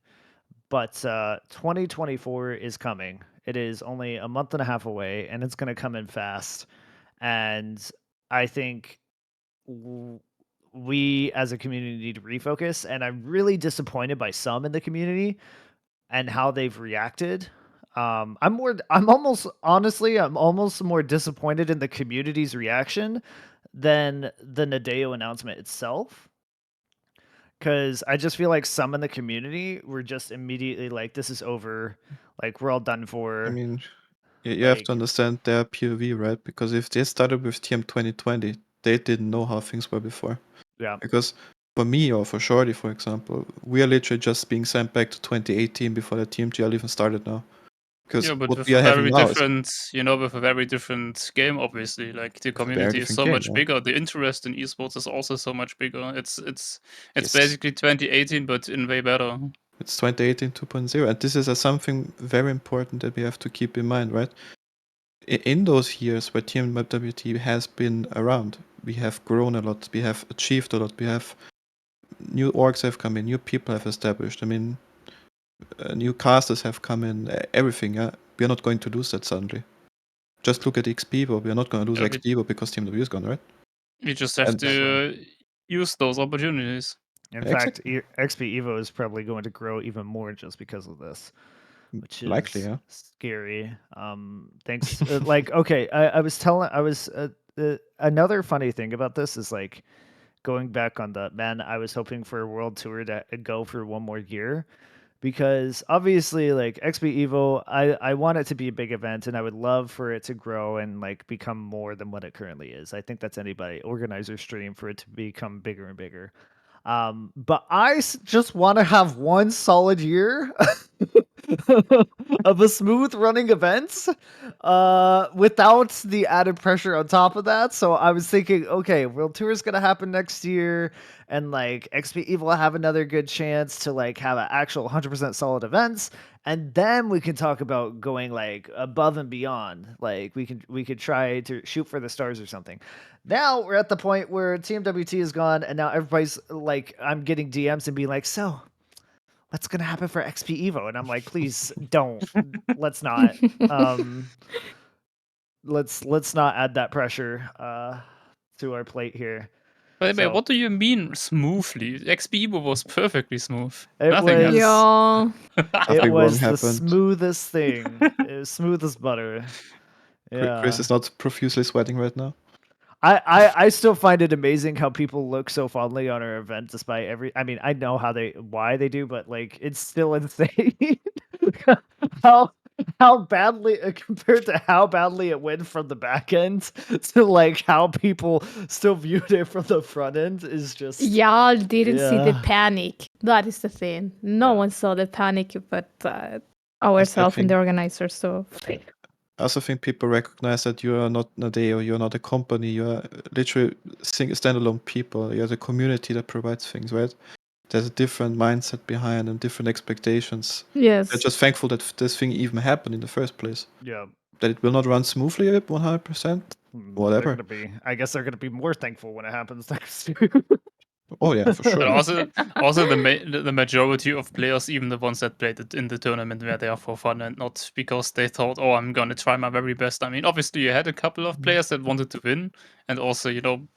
but 2024 is coming. It is only a month and a half away, and it's going to come in fast. And I think we as a community need to refocus. And I'm really disappointed by some in the community and how they've reacted. I'm almost more disappointed in the community's reaction than the Nadeo announcement itself. Because I just feel like some in the community were just immediately like, this is over. Like, we're all done for. I mean, you have to understand their POV, right? Because if they started with TM 2020, they didn't know how things were before. Yeah. Because for me or for Shorty, for example, we are literally just being sent back to 2018 before the Team GL even started now. Because Yeah, but what with we are a having very now different, with a very different game, obviously. Like the community is so much bigger. The interest in esports is also so much bigger. It's basically 2018, but in way better. It's 2018 2.0, and this is something very important that we have to keep in mind, right? In those years where TMWT has been around, we have grown a lot, we have achieved a lot, we have new orgs have come in, new people have established. I mean, new casters have come in, everything. Yeah, we are not going to lose that suddenly. Just look at XP Evo. We are not going to lose Yeah, XP Evo because Team W is gone, right? we just have And- to use those opportunities. In Exactly. fact, XP Evo is probably going to grow even more just because of this, which is Likely, yeah. scary. Thanks. Like, okay, I was another funny thing about this is like going back on the man. I was hoping for a world tour to go for one more year. Because obviously, like XP Evo, I want it to be a big event, and I would love for it to grow and like become more than what it currently is. I think that's anybody organizer's dream for it to become bigger and bigger. But just want to have one solid year of a smooth running event, without the added pressure on top of that. So I was thinking, okay, World Tour is gonna happen next year, and like XP Evo will have another good chance to like have an actual 100% solid events, and then we can talk about going like above and beyond. Like we could try to shoot for the stars or something. Now we're at the point where TMWT is gone, and now everybody's like, I'm getting DMs and being like, so what's gonna happen for XP Evo? And I'm like, please don't. Let's not. Let's not add that pressure to our plate here. But So- what do you mean smoothly? XP Evo was perfectly smooth. It Nothing was- else. Yeah. It Nothing wrong was the happened. smoothest thing. It was smooth as butter. Yeah. Chris is not profusely sweating right now. I still find it amazing how people look so fondly on our event despite I mean, I know why they do, but like it's still insane how badly compared to how badly it went from the back end to like how people still viewed it from the front end is just Y'all didn't see the Yeah. panic. That is the thing. No Yeah. one saw the panic but ourselves and the think- organizers. So I also think people recognize that you are not Nadeo, you're not a company, you are literally standalone people. You're the community that provides things, right? There's a different mindset behind and different expectations. yes. I'm just thankful that this thing even happened in the first place. yeah. That it will not run smoothly 100%. Whatever. I guess they're gonna be more thankful when it happens next year. Oh yeah, for sure. But also the majority of players, even the ones that played it in the tournament, were there for fun and not because they thought, oh, I'm gonna try my very best. I mean, obviously you had a couple of players that wanted to win and also,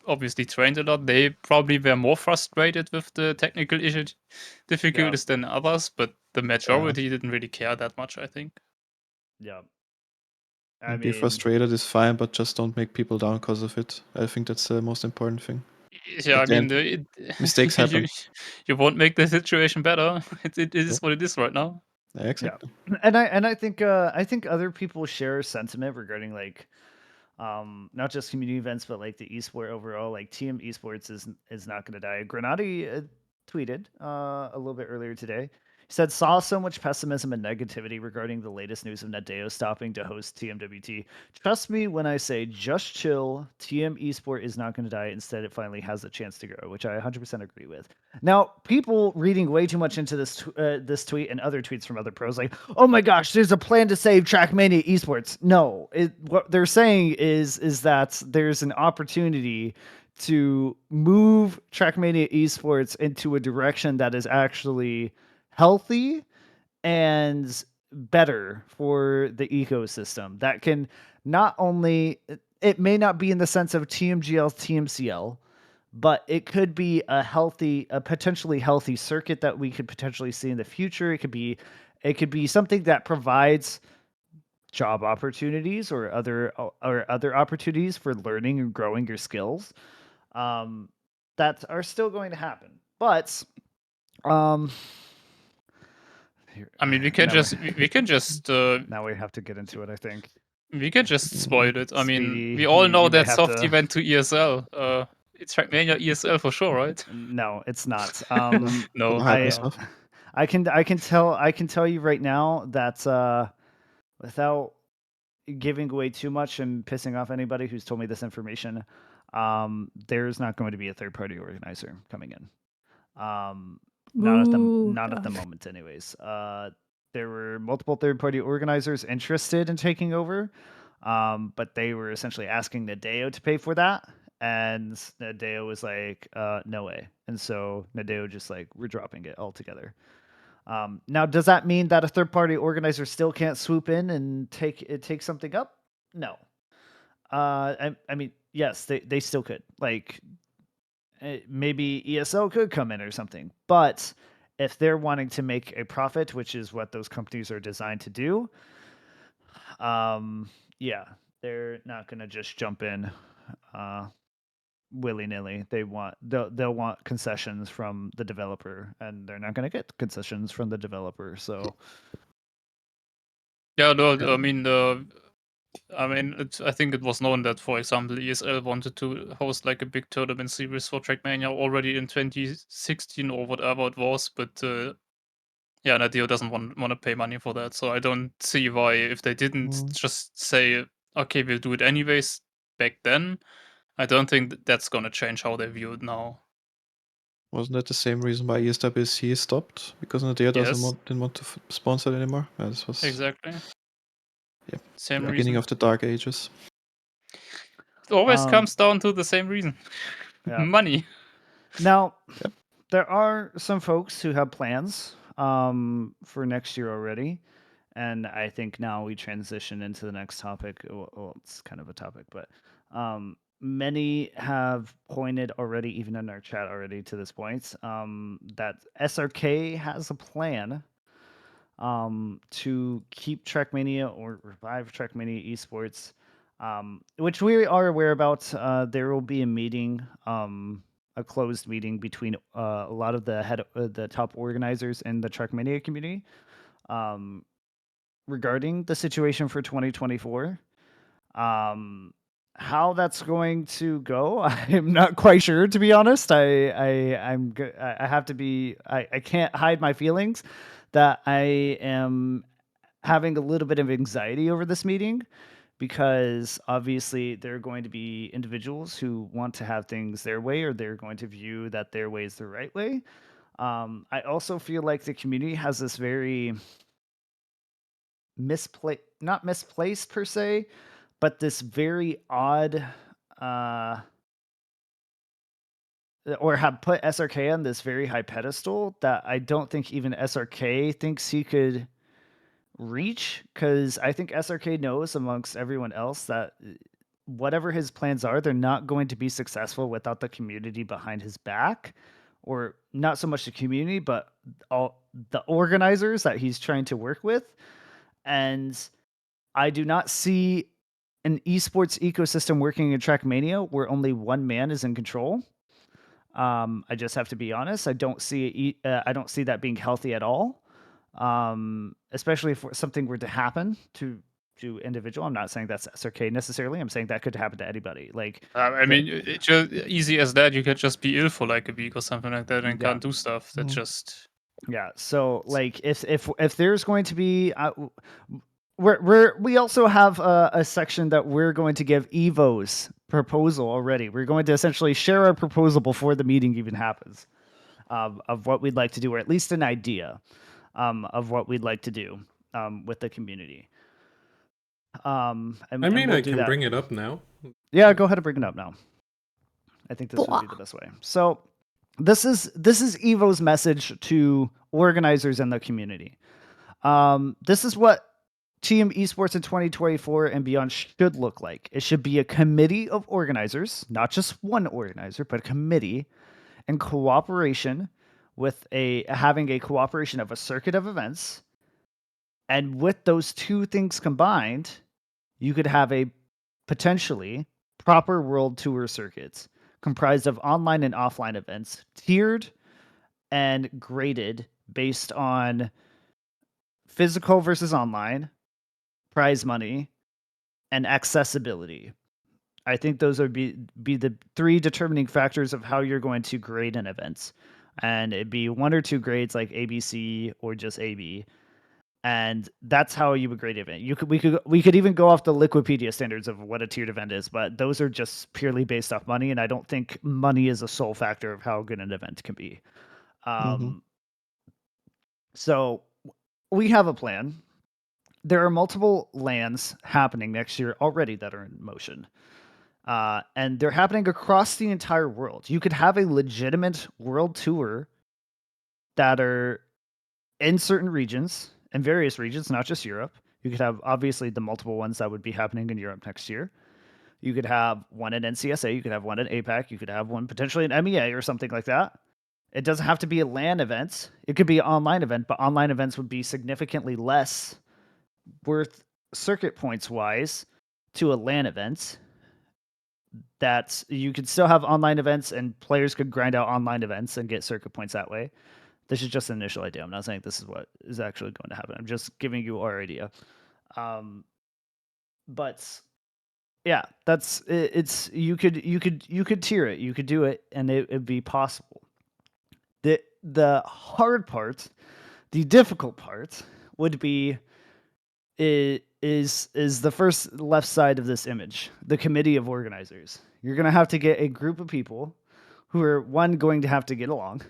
obviously trained a lot. They probably were more frustrated with the technical difficulties than others, but the majority didn't really care that much, I think. Yeah. Be frustrated is fine, but just don't make people down because of it. I think that's the most important thing. Yeah, I At the mean, end, mistakes happen. You won't make the situation better. It is what it is right now. Yeah, exactly. And I think other people share sentiment regarding like not just community events but like the esport overall. Like TM Esports is not going to die. Granati tweeted a little bit earlier today. He said, saw so much pessimism and negativity regarding the latest news of Nadeo stopping to host TMWT. Trust me when I say just chill. TM Esport is not going to die. Instead, it finally has a chance to grow, which I 100% agree with. Now, people reading way too much into this this tweet and other tweets from other pros, like, oh my gosh, there's a plan to save Trackmania Esports. No, what they're saying is that there's an opportunity to move Trackmania Esports into a direction that is actually healthy and better for the ecosystem. That can not only, it may not be in the sense of TMGL, TMCL, but it could be a potentially healthy circuit that we could potentially see in the future. It could be something that provides job opportunities or other opportunities for learning and growing your skills that are still going to happen. But I mean, we can just now we have to get into it, I think. we can just spoil it. I mean, Speedy, we all know you may that have Softy to- went to ESL. It's Trackmania ESL for sure, right? No, it's not. No. Don't hype yourself. I can tell you right now that without giving away too much and pissing off anybody who's told me this information, there's not going to be a third party organizer coming in. Not at the moment, anyways. There were multiple third party organizers interested in taking over, but they were essentially asking Nadeo to pay for that. And Nadeo was like, no way. And so Nadeo just like, we're dropping it altogether. Now, does that mean that a third party organizer still can't swoop in and take something up? No. I mean, yes, they still could. Like, maybe ESL could come in or something. But if they're wanting to make a profit, which is what those companies are designed to do, yeah, they're not gonna just jump in willy nilly. They'll want concessions from the developer, and they're not gonna get concessions from the developer. So Yeah, no, Yeah. I mean, I think it was known that, for example, ESL wanted to host like a big tournament series for Trackmania already in 2016 or whatever it was, but yeah, Nadio doesn't want to pay money for that. So I don't see why, if they didn't just say, okay, we'll do it anyways back then, I don't think that's gonna change how they view it now. Wasn't that the same reason why ESWC stopped? Because Nadia Yes. didn't want to sponsor it anymore? Yeah, this was Exactly. Yeah, Same the beginning reason. of the dark ages. It always Um, comes down to the same reason. Yeah. Money. Now, Yep. there are some folks who have plans for next year already. And I think now we transition into the next topic. Well, it's kind of a topic, but many have pointed already, even in our chat already to this point, that SRK has a plan to keep Trackmania or revive Trackmania Esports, which we are aware about. There will be a meeting, a closed meeting between a lot of the top organizers in the Trackmania community regarding the situation for 2024. How that's going to go, I'm not quite sure, to be honest. I have to be. I can't hide my feelings that I am having a little bit of anxiety over this meeting, because obviously there are going to be individuals who want to have things their way, or they're going to view that their way is the right way. I also feel like the community has this very not misplaced per se, but this very odd or have put SRK on this very high pedestal that I don't think even SRK thinks he could reach, because I think SRK knows amongst everyone else that whatever his plans are, they're not going to be successful without the community behind his back, or not so much the community, but all the organizers that he's trying to work with. And I do not see an esports ecosystem working in Trackmania where only one man is in control. I just have to be honest. I don't see that being healthy at all. Especially if something were to happen to individual. I'm not saying that's SRK necessarily. I'm saying that could happen to anybody. Like, I mean, it's just easy as that. You could just be ill for like a week or something like that and Yeah. can't do stuff. That's just yeah. So like, if there's going to be, we also have a section that we're going to give Evo's proposal already. We're going to essentially share our proposal before the meeting even happens, of what we'd like to do, or at least an idea of what we'd like to do with the community. And I mean, we'll I do can that. bring it up now. Yeah, go ahead and bring it up now. I think this would be the best way. So this is Evo's message to organizers in the community. This is what TM Esports in 2024 and beyond should look like. It should be a committee of organizers, not just one organizer, but a committee, in cooperation with having a cooperation of a circuit of events. And with those two things combined, you could have a potentially proper world tour circuits comprised of online and offline events, tiered and graded based on physical versus online, prize money, and accessibility. I think those would be the three determining factors of how you're going to grade an event. And it'd be one or two grades like ABC or just AB. And that's how you would grade an event. We could even go off the Liquipedia standards of what a tiered event is, but those are just purely based off money, and I don't think money is a sole factor of how good an event can be. So we have a plan. There are multiple LANs happening next year already that are in motion. And they're happening across the entire world. You could have a legitimate world tour that are in certain regions, in various regions, not just Europe. You could have obviously the multiple ones that would be happening in Europe next year. You could have one in NCSA, you could have one in APAC, you could have one potentially in MEA or something like that. It doesn't have to be a LAN event. It could be an online event, but online events would be significantly less worth circuit points wise to a LAN event. That you could still have online events and players could grind out online events and get circuit points that way. This is just an initial idea. I'm not saying this is what is actually going to happen. I'm just giving you our idea. But yeah, that's it's you could tier it. You could do it and it'd be possible. The hard part, the difficult part would be is the first left side of this image, the committee of organizers. You're going to have to get a group of people who are, one, going to have to get along,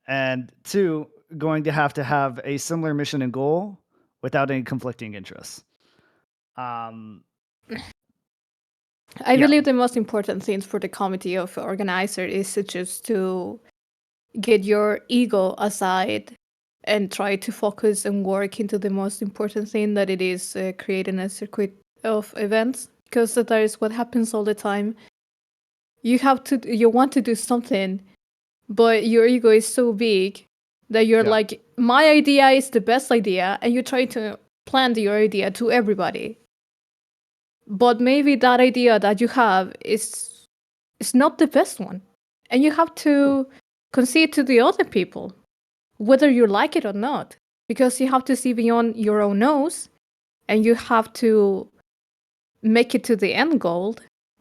and two, going to have a similar mission and goal without any conflicting interests. I Yeah. believe the most important things for the committee of organizer is to just to get your ego aside and try to focus and work into the most important thing, that it is creating a circuit of events, because that is what happens all the time. You want to do something, but your ego is so big that you're Yeah. like, my idea is the best idea, and you try to plant your idea to everybody. But maybe that idea that you have is not the best one, and you have to concede to the other people, whether you like it or not, because you have to see beyond your own nose, and you have to make it to the end goal,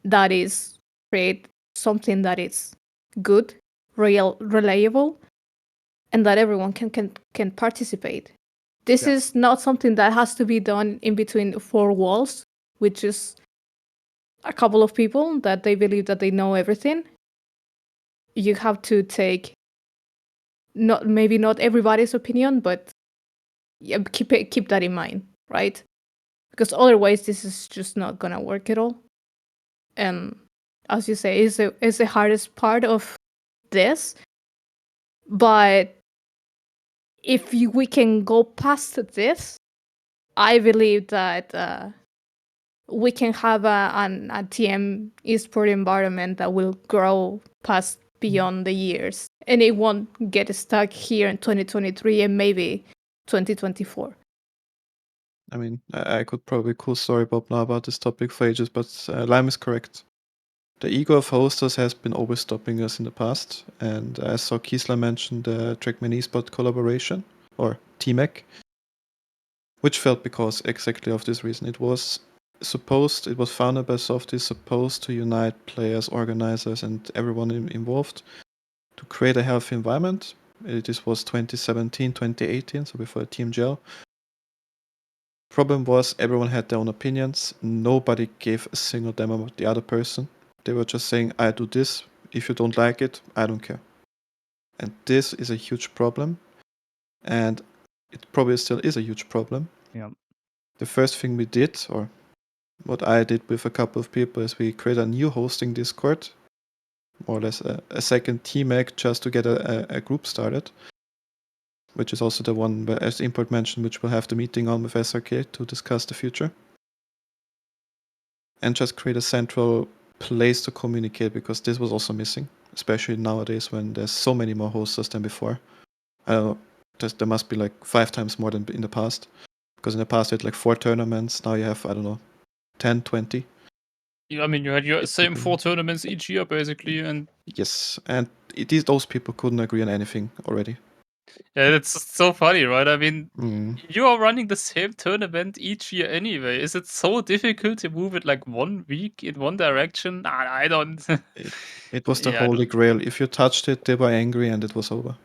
that is create something that is good, reliable, and that everyone can participate. This is not something that has to be done in between four walls, which is a couple of people that they believe that they know everything. You have to take maybe not everybody's opinion, but yeah, keep that in mind, right? Because otherwise this is just not gonna work at all. And as you say, is the hardest part of this. But if we can go past this, I believe that we can have a TM Esports environment that will grow past beyond the years, and it won't get stuck here in 2023 and maybe 2024. I mean, I could probably cool story Bob now about this topic for ages, but Lime is correct. The ego of hosters has been always stopping us in the past, and I saw Kiesler mention the Trackmania Esports collaboration, or TMEC, which failed because exactly of this reason. It was founded by Softy, supposed to unite players, organizers, and everyone involved to create a healthy environment. This was 2017, 2018, so before Team Gel. Problem was everyone had their own opinions. Nobody gave a single demo about the other person. They were just saying, I do this. If you don't like it, I don't care. And this is a huge problem. And it probably still is a huge problem. Yeah. The first thing we did, or what I did with a couple of people, is we created a new hosting Discord, more or less a second TMAC, just to get a group started, which is also the one, where, as Import mentioned, which we'll have the meeting on with SRK to discuss the future. And just create a central place to communicate, because this was also missing, especially nowadays when there's so many more hosters than before. I don't know, there must be like 5 times more than in the past, because in the past you had like 4 tournaments, now you have, I don't know, 10, 20. I mean, you had your same 4 tournaments each year, basically, and Yes, and those people couldn't agree on anything already. yeah, it's so funny, right? I mean, you are running the same tournament each year anyway. Is it so difficult to move it like 1 week in one direction? I don't. It was the Yeah, I holy don't- grail. If you touched it, they were angry and it was over.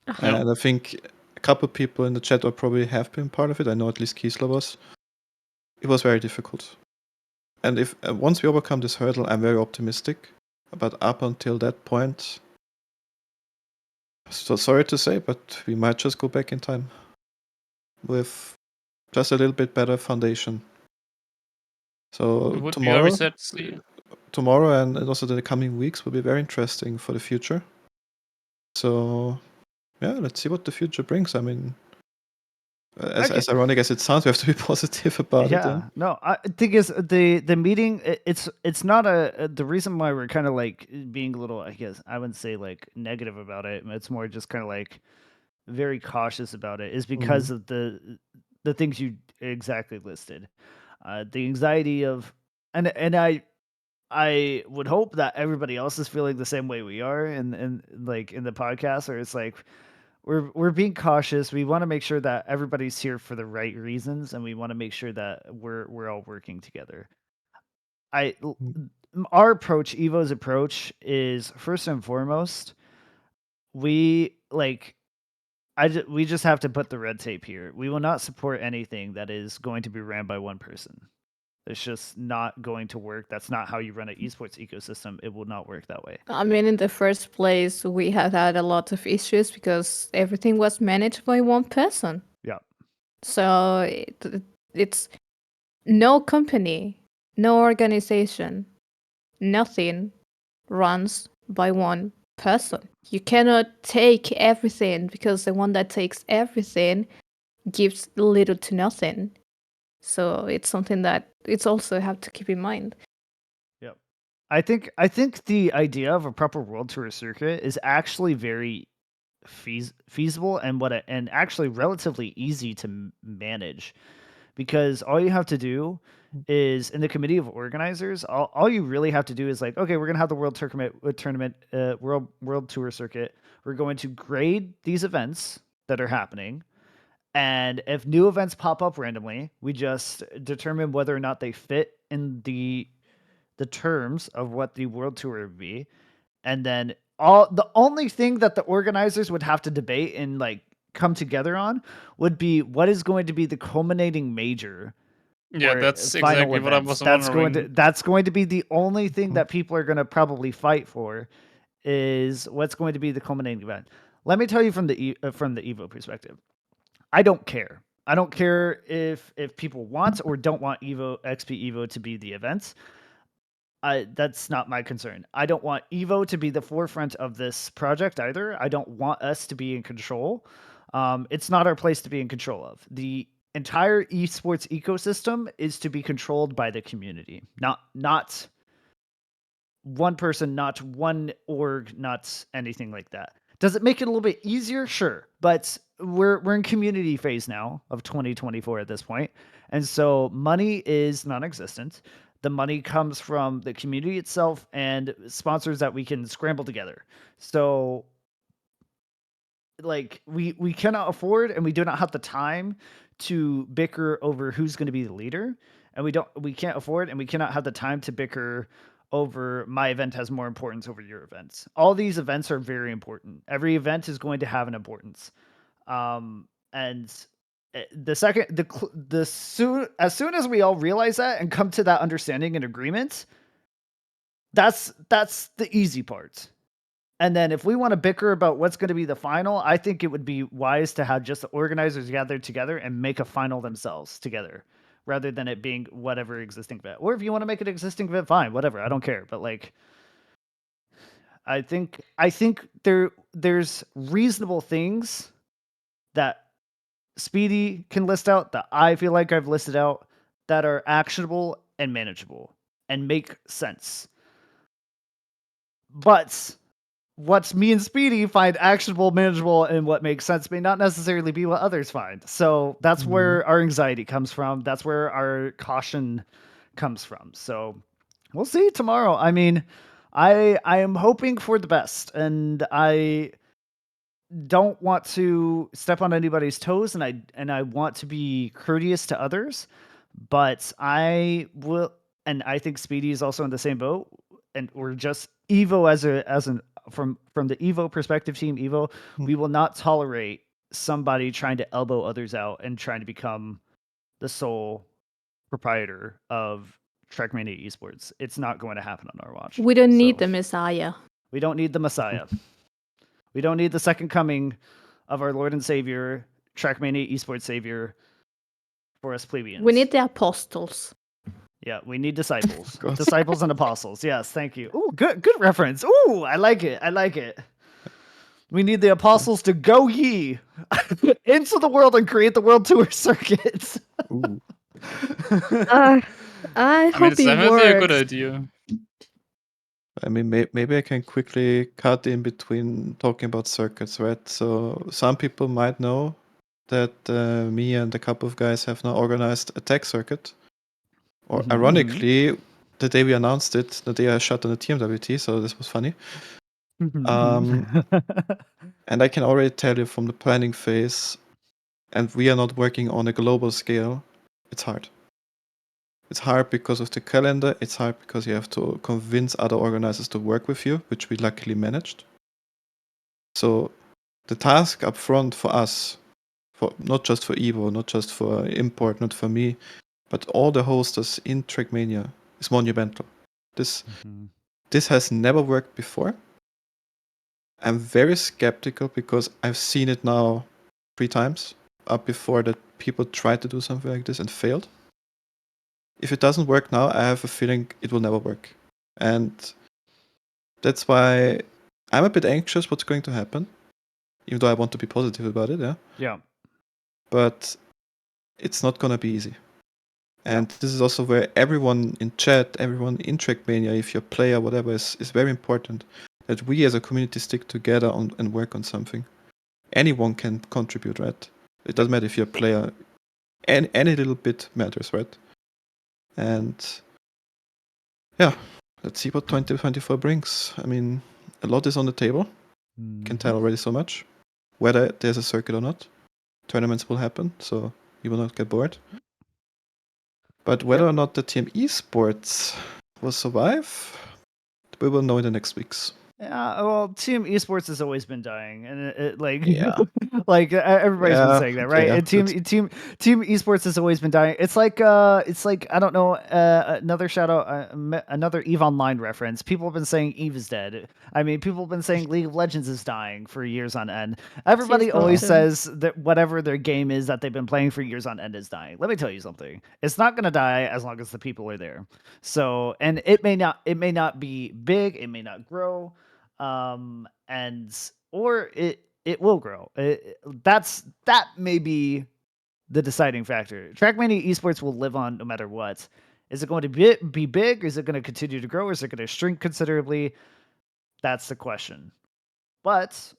Yeah. And I think a couple of people in the chat will probably have been part of it. I know at least Kiesler was. It was very difficult. And if once we overcome this hurdle, I'm very optimistic. But up until that point, so sorry to say, but we might just go back in time with just a little bit better foundation. So It would be very sad to see. tomorrow and also the coming weeks will be very interesting for the future. So yeah, let's see what the future brings. I mean, As ironic as it sounds, we have to be positive about it. Yeah, no. I think is the meeting. It's not the reason why we're kind of like being a little. I guess I wouldn't say like negative about it. It's more just kind of like very cautious about it. Is because of the things you exactly listed. The anxiety of and I would hope that everybody else is feeling the same way we are, and like in the podcast, or it's like we're being cautious. We want to make sure that everybody's here for the right reasons, and we want to make sure that we're all working together. Our approach, Evo's approach, is first and foremost, we just have to put the red tape here. We will not support anything that is going to be ran by one person. It's just not going to work. That's not how you run an esports ecosystem. It will not work that way. I mean, in the first place, we have had a lot of issues because everything was managed by one person. Yeah. So it's no company, no organization, nothing runs by one person. You cannot take everything because the one that takes everything gives little to nothing. So it's something that it's also have to keep in mind. Yep. I think the idea of a proper world tour circuit is actually very feasible and actually relatively easy to manage, because all you have to do is in the committee of organizers, all you really have to do is like, okay, we're gonna have the world tournament world tour circuit. We're going to grade these events that are happening. And if new events pop up randomly, we just determine whether or not they fit in the terms of what the world tour would be. And then the only thing that the organizers would have to debate and like come together on would be what is going to be the culminating major. Yeah, that's exactly what I was wondering. That's going to be the only thing that people are going to probably fight for, is what's going to be the culminating event. Let me tell you from the Evo perspective. I don't care. I don't care if people want or don't want XP Evo to be the events. That's not my concern. I don't want Evo to be the forefront of this project either. I don't want us to be in control. It's not our place to be in control of. The entire esports ecosystem is to be controlled by the community, not one person, not one org, not anything like that. Does it make it a little bit easier? Sure, but we're in community phase now of 2024 at this point, and so money is non-existent. The money comes from the community itself and sponsors that we can scramble together. So, like, we cannot afford, and we do not have the time to bicker over who's going to be the leader, and we can't afford, and we cannot have the time to bicker over my event has more importance over your events. All these events are very important. Every event is going to have an importance. And as soon as we all realize that and come to that understanding and agreement, that's the easy part. And then if we want to bicker about what's going to be the final, I think it would be wise to have just the organizers gather together and make a final themselves together, rather than it being whatever existing event. Or if you want to make an existing event, fine, whatever, I don't care. But like, I think there's reasonable things that Speedy can list out, that I feel like I've listed out, that are actionable and manageable and make sense. But what me and Speedy find actionable, manageable, and what makes sense may not necessarily be what others find. So that's where our anxiety comes from. That's where our caution comes from. So we'll see tomorrow. I mean, I am hoping for the best, and I don't want to step on anybody's toes, and I want to be courteous to others, but I will, and I think Speedy is also in the same boat, and we're just Evo from the Evo perspective, Team Evo, we will not tolerate somebody trying to elbow others out and trying to become the sole proprietor of Trackmania Esports. It's not going to happen on our watch. We don't need the Messiah. We don't need the Messiah. We don't need the second coming of our Lord and Savior, Trackmania Esports Savior, for us plebeians. We need the apostles. Yeah, we need disciples. Disciples and apostles. Yes, thank you. Ooh, good reference. Ooh, I like it. We need the apostles to go ye into the world and create the world tour circuits. Ooh. I I mean, hope it's it definitely a good works. idea. I mean, maybe I can quickly cut in between talking about circuits, right? So some people might know that me and a couple of guys have now organized a tech circuit. Or Mhm, ironically, the day we announced it, the day I shut down the TMWT, so this was funny. And I can already tell you from the planning phase, and we are not working on a global scale, it's hard. It's hard because of the calendar, it's hard because you have to convince other organizers to work with you, which we luckily managed. So the task up front for us, for not just for Evo, not just for Import, not for me, but all the hosters in Trackmania is monumental. This has never worked before. I'm very skeptical because I've seen it now 3 times up before that people tried to do something like this and failed. If it doesn't work now, I have a feeling it will never work. And that's why I'm a bit anxious what's going to happen, even though I want to be positive about it, yeah. Yeah. But it's not gonna be easy. And this is also where everyone in chat, everyone in Trackmania, if you're a player, whatever, is very important that we as a community stick together and work on something. Anyone can contribute, right? It doesn't matter if you're a player. Any little bit matters, right? And yeah, let's see what 2024 brings. I mean, a lot is on the table. You can tell already so much. Whether there's a circuit or not, tournaments will happen, so you will not get bored. But whether or not the TM Esports will survive, we will know in the next weeks. Yeah, well, TM Esports has always been dying, and like, Yeah. like everybody's been Yeah, saying that, okay, right? yeah, And Team Esports has always been dying. It's like I don't know, another shout out, another Eve Online reference. People have been saying Eve is dead. I mean, people have been saying League of Legends is dying for years on end. Everybody CS:GO always too. says that whatever their game is that they've been playing for years on end is dying. Let me tell you something. It's not gonna die as long as the people are there. So, and it may not be big, it may not grow. Or it will grow. That may be the deciding factor. Trackmania Esports will live on no matter what. Is it going to be big? Is it going to continue to grow? Is it going to shrink considerably? That's the question. But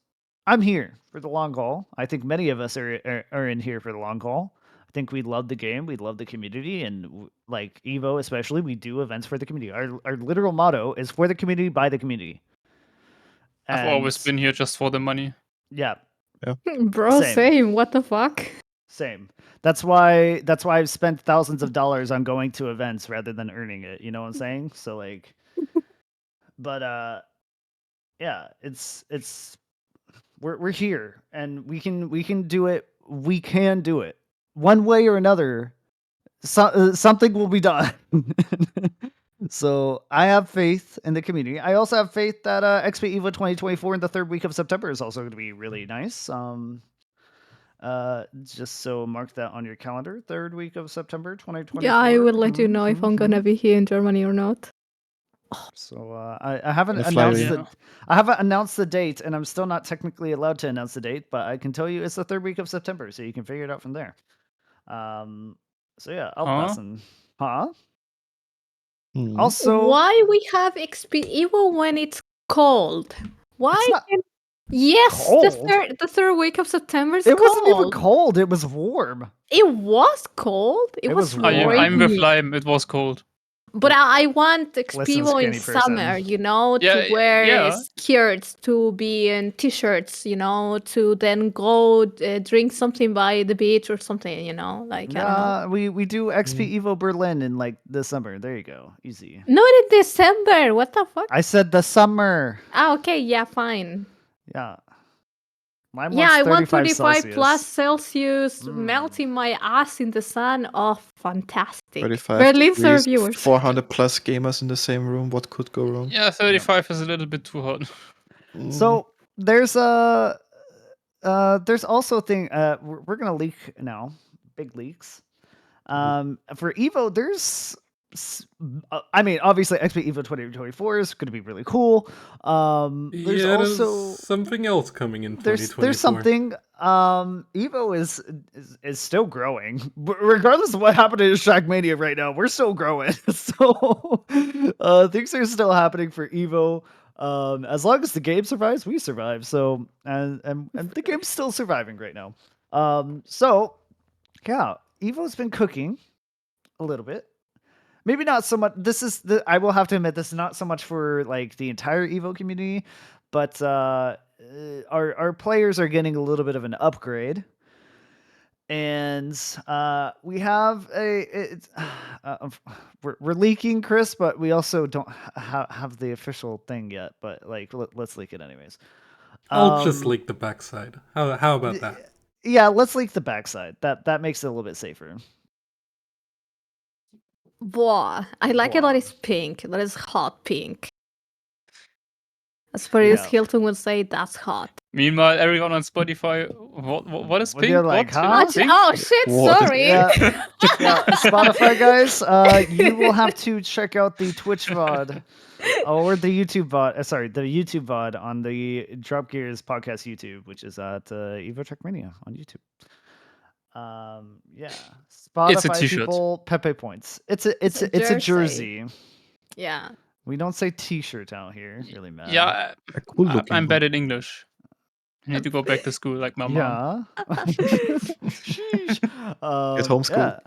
I'm here for the long haul. I think many of us are in here for the long haul. I think we love the game. We love the community, and like Evo especially, we do events for the community. Our literal motto is for the community, by the community. I've always been here just for the money. Yeah. Bro, Same. same. What the fuck? Same. That's why I've spent thousands of dollars on going to events rather than earning it. You know what I'm saying? So like, but yeah, it's we're here and we can do it. We can do it one way or another. Something will be done. So I have faith in the community. I also have faith that XP Evo 2024 in the 3rd week of September is also going to be really nice. Just so mark that on your calendar. 3rd week of September 2024. Yeah, I will let you know if I'm gonna be here in Germany or not. So I haven't Gonna fly announced in. the I haven't announced the date, and I'm still not technically allowed to announce the date, but I can tell you it's the 3rd week of September, so you can figure it out from there. So yeah, I'll pass and Hmm. Also, Why we have XP Evo when it's cold? Why? It's not Yes, cold. the third week of September is It cold. wasn't even cold. It was warm. It was cold. It was was warm. I'm with raining. Lime. It was cold. But I want Listen, Expevo in skinny person. summer, you know, Yeah, to wear yeah. skirts, to be in t-shirts, you know, to then go drink something by the beach or something, you know, like, I don't know. We do XP Evo Berlin in like the summer. There you go. Easy. Not in December. What the fuck? I said the summer. Ah, okay, yeah, fine. Yeah. Mine Yeah, wants I want 35 35 plus Celsius. Celsius, melting my ass in the sun. Oh, fantastic. 35 Berlin's degrees, viewers. 400 plus gamers in the same room. What could go wrong? Yeah, 35 is a little bit too hot. So there's also a thing. We're gonna leak now. Big leaks. For Evo, there's I mean, obviously, XP Evo 2024 is going to be really cool. There's also something else coming in 2024. there's something. Evo is still growing, regardless of what happened in Trackmania right now. We're still growing, so things are still happening for Evo. As long as the game survives, we survive. So and the game's still surviving right now. So yeah, Evo's been cooking a little bit. Maybe not so much. I will have to admit, this is not so much for like the entire Evo community, but our players are getting a little bit of an upgrade, and we have we're leaking, Chris, but we also don't have the official thing yet. But like, let's leak it anyways. I'll just leak the backside. How about that? Yeah, let's leak the backside. That makes it a little bit safer. Wow, I like it that it's pink. That is hot pink. As Paris Hilton would say, that's hot. Meanwhile, everyone on Spotify, what is pink? They're like, what? huh? Pink? Oh shit! Sorry. Yeah, Spotify guys, you will have to check out the Twitch VOD or the YouTube VOD. Sorry, the YouTube VOD on the Drop Gears podcast YouTube, which is at Evo Trackmania on YouTube. Yeah, Spotify It's a t-shirt. people, Pepe points. It's a jersey. Yeah. We don't say t-shirt out here. Really mad. Yeah, Cool I'm bad at English. I need to go back to school like my mom. Sheesh. Get homeschooled.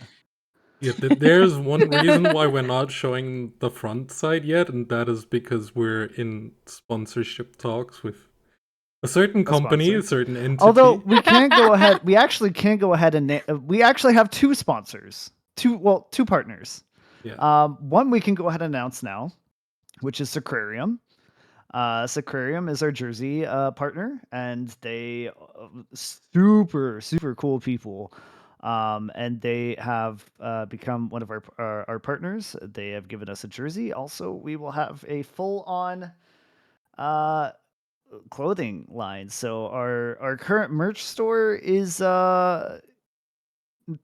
Yeah. Yeah, there's one reason why we're not showing the front side yet, and that is because we're in sponsorship talks with a certain company, a certain entity. Although we can go ahead, we actually can go ahead and we actually have two sponsors, two partners. Yeah. One we can go ahead and announce now, which is Sequarium. Sequarium is our jersey partner, and they super cool people. And they have become one of our partners. They have given us a jersey. Also, we will have a full-on clothing line. So our current merch store is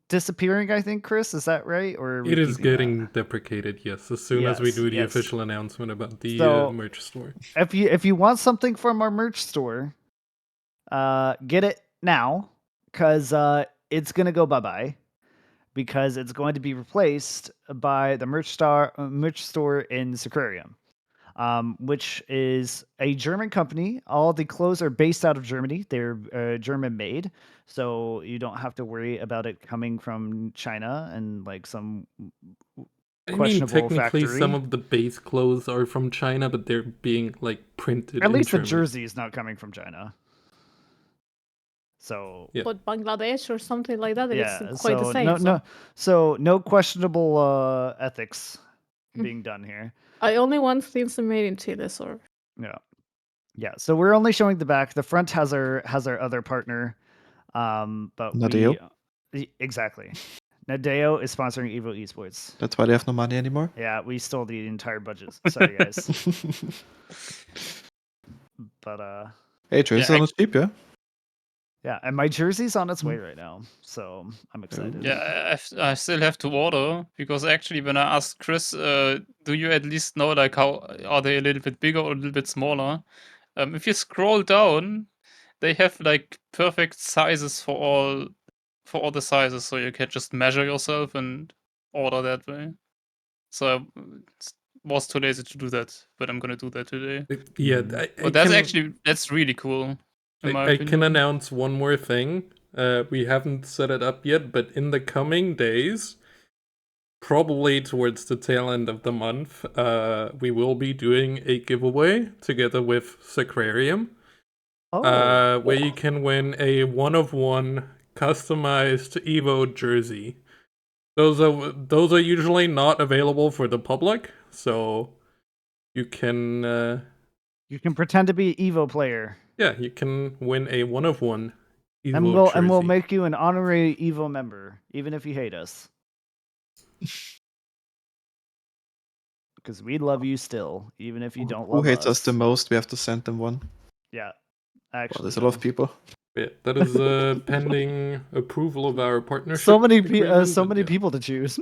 disappearing, I think, Chris, is that right? Or it is getting deprecated, yes, as soon as we do the official announcement about the merch store. If you want something from our merch store, get it now, because it's gonna go bye-bye, because it's going to be replaced by the merch store in Sequarium. Which is a German company. All the clothes are based out of Germany. They're German made, so you don't have to worry about it coming from China and like some questionable technically factory. Some of the base clothes are from China, but they're being like printed. At least Germany. The jersey is not coming from China. So, but Bangladesh or something like that, it's quite so the same. No questionable ethics being done here. I only want things made in Chile, so yeah. So we're only showing the back. The front has our other partner, but Nadeo? Exactly. Nadeo is sponsoring Evo Esports. That's why they have no money anymore. Yeah, we stole the entire budget. Sorry, guys. But hey, Trace on its cheap, yeah. Yeah, and my jersey's on its way right now, so I'm excited. Yeah, I still have to order, because actually when I asked Chris, do you at least know like how are they a little bit bigger or a little bit smaller? If you scroll down, they have like perfect sizes for all the sizes, so you can just measure yourself and order that way. So I was too lazy to do that, but I'm gonna do that today. Yeah, but that's really cool. I can announce one more thing. We haven't set it up yet, but in the coming days, probably towards the tail end of the month, we will be doing a giveaway together with Sequarium, where you can win a 1-of-1 customized Evo jersey. Those are usually not available for the public, so you can pretend to be an Evo player. Yeah, you can win a 1-of-1 Evo jersey. And we'll make you an honorary Evo member, even if you hate us. Because we love you still, even if you don't love us. Who hates us the most? We have to send them one. Yeah, actually. Well, there's a lot of people. Yeah, that is pending approval of our partnership. So many people to choose.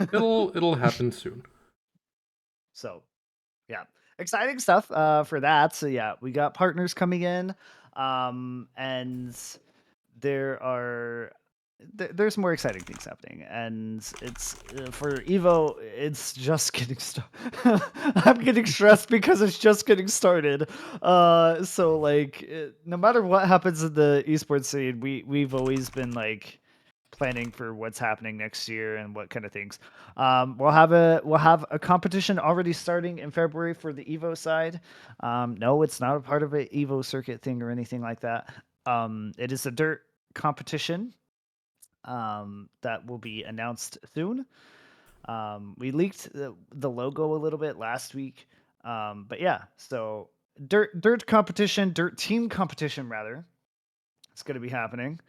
It'll happen soon. So, yeah, exciting stuff for that. So yeah, we got partners coming in, and there's more exciting things happening, and it's for Evo. It's just getting started. I'm getting stressed because it's just getting started. So like, no matter what happens in the esports scene, we've always been like planning for what's happening next year and what kind of things. We'll have a competition already starting in February for the Evo side. No, it's not a part of an Evo circuit thing or anything like that. It is a dirt competition that will be announced soon. We leaked the logo a little bit last week, but yeah, so dirt competition, dirt team competition rather. It's going to be happening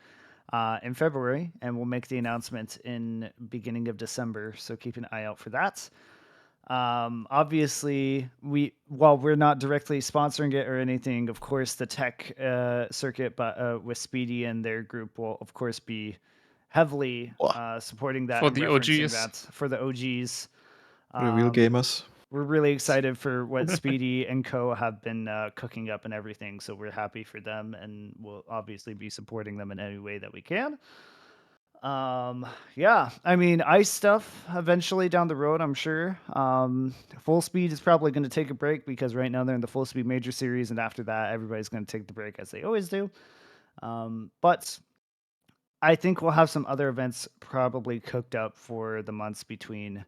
in February, and we'll make the announcement in beginning of December. So keep an eye out for that. Obviously, while we're not directly sponsoring it or anything, of course, the tech circuit, but with Speedy and their group will of course be heavily supporting that For and the referencing OGs. that for the OGs. For the real gamers. We're really excited for what Speedy and co have been cooking up and everything. So we're happy for them, and we'll obviously be supporting them in any way that we can. Yeah, I mean, ice stuff eventually down the road, I'm sure. Full Speed is probably going to take a break because right now they're in the Full Speed Major Series, and after that, everybody's going to take the break as they always do. But I think we'll have some other events probably cooked up for the months between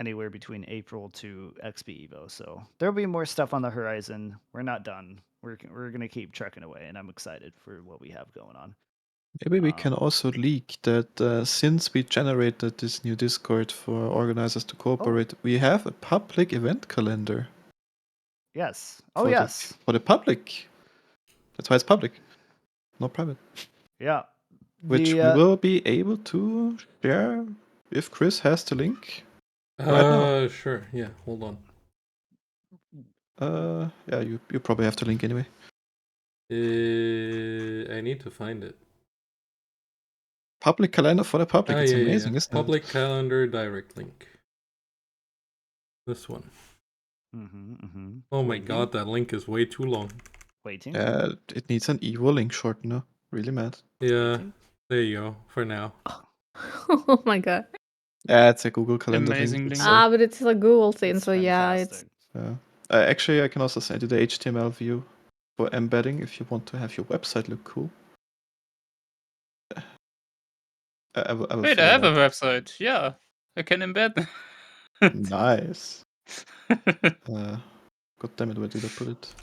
anywhere between April to XP Evo. So there'll be more stuff on the horizon. We're not done. We're going to keep trucking away, and I'm excited for what we have going on. Maybe we can also leak that since we generated this new Discord for organizers to cooperate, we have a public event calendar. Yes. Oh, for yes. For the public. That's why it's public, not private. Yeah. Which we will be able to share if Chris has the link. Right now. Sure. Yeah, hold on. Yeah, you probably have the link anyway. I need to find it. Public calendar for the public. It's amazing, yeah. isn't Public calendar direct link. This one. Oh my god, that link is way too long. Waiting. It needs an Evo link shortener. Really mad. Yeah, there you go. For now. Oh my god. Yeah, it's a Google Calendar Amazing link. link. But it's a Google thing, It's so yeah, it's fantastic. Actually, I can also send you the HTML view for embedding if you want to have your website look cool. Wait, I have a website. Yeah, I can embed. Nice. God damn it, where did I put it?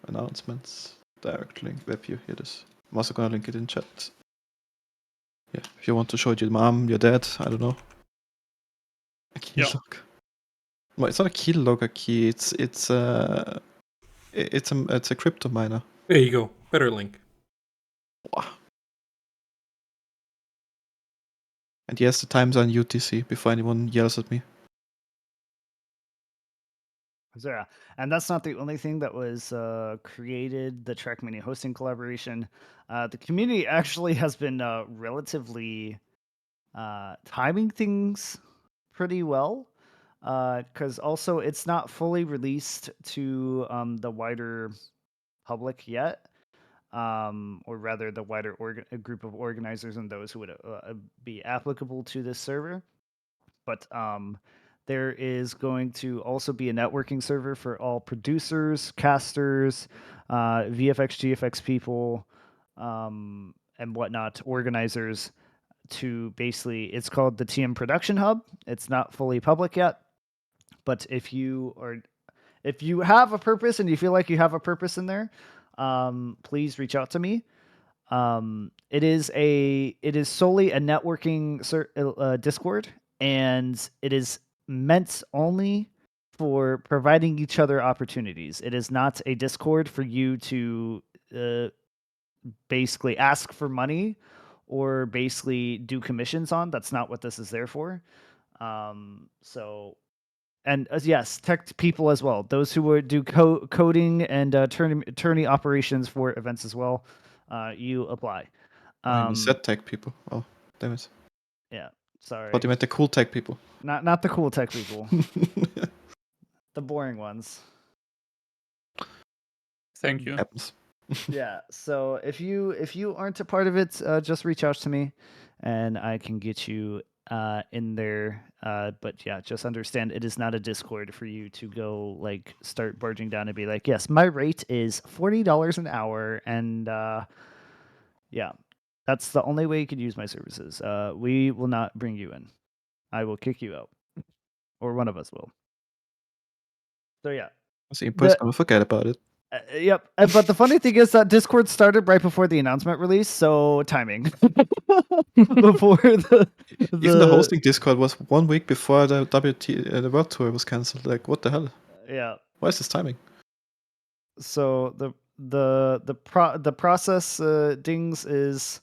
Announcements, direct link, web view. Here it is. I'm also gonna link it in chat. Yeah, if you want to show it your mom, your dad, I don't know. A key log. Well, it's not a key log, a key. It's a crypto miner. There you go. Better link. Wow. And yes, the times are on UTC before anyone yells at me. Yeah, and that's not the only thing that was created, the Trackmania hosting collaboration. The community actually has been relatively timing things pretty well, because also it's not fully released to the wider public yet, or rather the wider group of organizers and those who would be applicable to this server. But there is going to also be a networking server for all producers, casters, VFX, GFX people, and whatnot, organizers, to basically, it's called the TM Production Hub. It's not fully public yet, but if you have a purpose and you feel like you have a purpose in there, please reach out to me. It is solely a networking Discord, and it is meant only for providing each other opportunities. It is not a Discord for you to basically ask for money or basically do commissions on. That's not what this is there for. So, and yes, tech people as well. Those who would do coding and tourney operations for events as well. You apply. You said tech people. Oh, damn it. Yeah, sorry. But you meant the cool tech people. Not the cool tech people. The boring ones. Thank you. Happens. Yeah. So if you aren't a part of it, just reach out to me, and I can get you in there. But yeah, just understand it is not a Discord for you to go like start barging down and be like, yes, my rate is $40 an hour, and yeah, that's the only way you could use my services. We will not bring you in. I will kick you out, or one of us will. So yeah. So Impo's gonna forget about it. Yep. But the funny thing is that Discord started right before the announcement release, so timing. Before Even the hosting Discord was 1 week before the the World Tour was cancelled. Like, what the hell? Yeah. Why is this timing? So the process dings is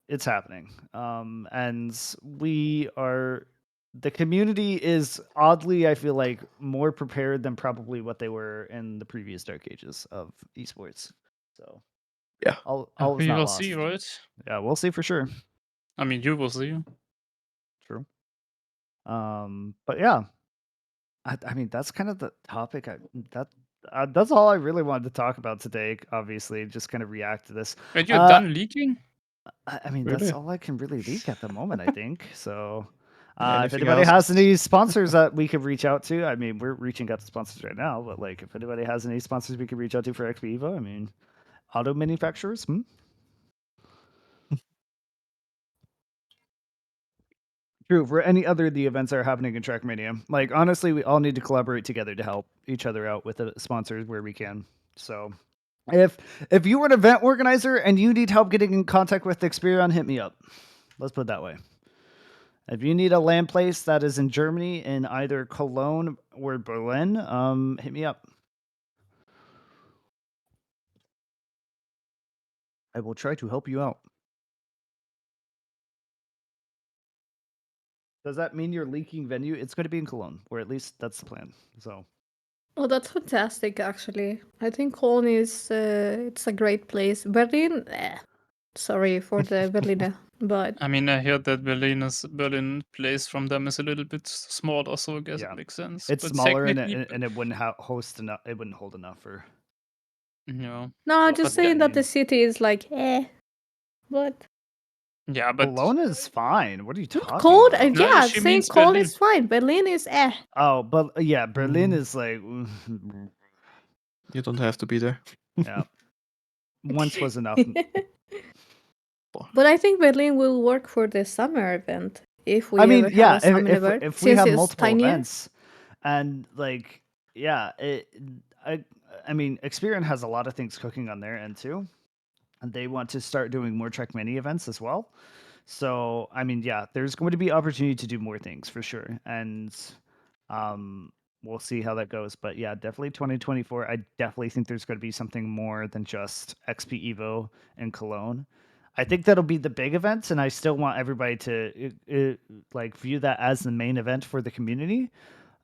it's happening. And the community is oddly, I feel like, more prepared than probably what they were in the previous dark ages of esports. So Yeah. all is We not will lost. see, right? Yeah, we'll see for sure. I mean, you will see. True. But yeah, I mean that's kind of the topic. That's all I really wanted to talk about today. Obviously, just kind of react to this. And you're done leaking? I mean, Really? that's all I can really leak at the moment, I think. So, if Anything anybody else has is- any sponsors that we could reach out to, I mean, we're reaching out to sponsors right now, but like, if anybody has any sponsors we could reach out to for XP Evo, I mean, auto manufacturers, True. For any other of the events that are happening in Trackmania, like honestly, we all need to collaborate together to help each other out with the sponsors where we can. So, if you were an event organizer and you need help getting in contact with Experion, hit me up. Let's put it that way. If you need a land place that is in Germany, in either Cologne or Berlin, hit me up. I will try to help you out. Does that mean you're leaking venue? It's going to be in Cologne, or at least that's the plan. So, Oh, that's fantastic, actually. I think Cologne is it's a great place. Berlin, sorry for the Berliner, but I mean, I heard that Berlin place from them is a little bit smaller, so I guess yeah, it makes sense. it's But smaller technically, and it wouldn't host enough. It wouldn't hold enough for. no. no, I'm But just yeah, saying that mean- the city is like, but yeah, but Cologne is fine. What are you talking Cologne, about? No, yeah, she saying means Cologne Berlin. is fine. Berlin is Oh, but yeah, Berlin Mm. is like, You don't have to be there. yeah. Once was enough. But I think Berlin will work for the summer event if we I mean, ever have yeah, a summer event. if we since have it's multiple tinier. events, and like, yeah, I mean, Experian has a lot of things cooking on their end too, and they want to start doing more Trackmania events as well. So, I mean, yeah, there's going to be opportunity to do more things for sure, and we'll see how that goes. But yeah, definitely 2024. I definitely think there's going to be something more than just XP Evo and Cologne. I think that'll be the big events, and I still want everybody to like view that as the main event for the community,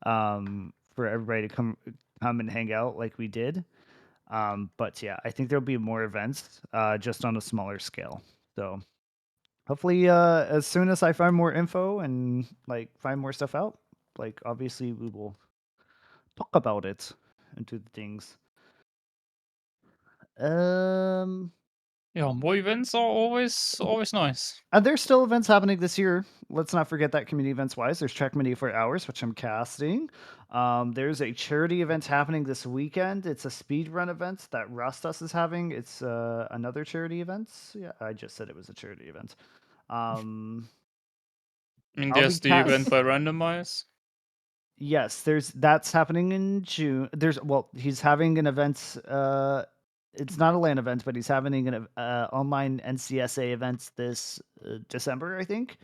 for everybody to come and hang out like we did. But yeah, I think there'll be more events, just on a smaller scale. So hopefully, as soon as I find more info and like find more stuff out, like obviously we will talk about it and do the things. Yeah, more events are always nice. And there's still events happening this year. Let's not forget that community events wise. There's Trackmania for Hours, which I'm casting. There's a charity event happening this weekend. It's a speed run event that Rastas is having. It's another charity event. Yeah, I just said it was a charity event. I mean, I'll there's be the event by Randomize. Yes, that's happening in June. He's having an event. It's not a LAN event, but he's having an online NCSA event this December, I think.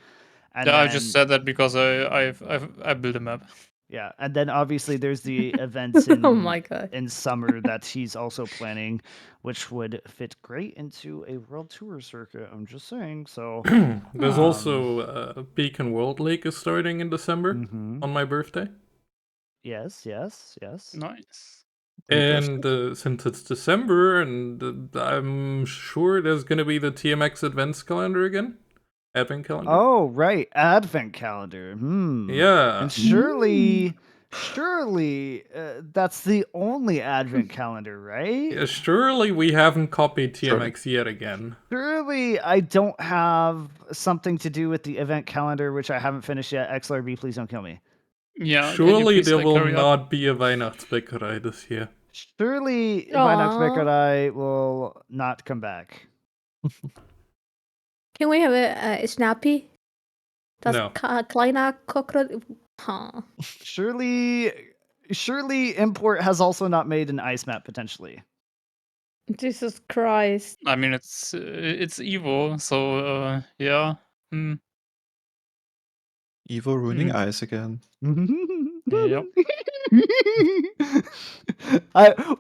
And Yeah, then, I just said that because I built a map. yeah, and then obviously there's the events in Oh my god. in summer that he's also planning, which would fit great into a world tour circuit. I'm just saying. So There's also Beacon World League is starting in December mhm. on my birthday. Yes. Nice. And since it's December, and I'm sure there's gonna be the TMX Advents calendar again. Advent calendar. Oh, right. Advent calendar. Yeah. And surely that's the only Advent calendar, right? Yeah, surely we haven't copied Sure. TMX yet again. Surely I don't have something to do with the event calendar, which I haven't finished yet. XLRB, please don't kill me. Yeah. can you Surely please, there like, will hurry up? not be a Weihnachtsbäckerei this year. Surely Aw. Weihnachtsbäckerei will not come back. Can we have a Snappy? Das No. kleiner Cockroach. Huh. Surely Import has also not made an ice map potentially. Jesus Christ. I mean, it's Evo, so yeah. Evo ruining ice again. Yep.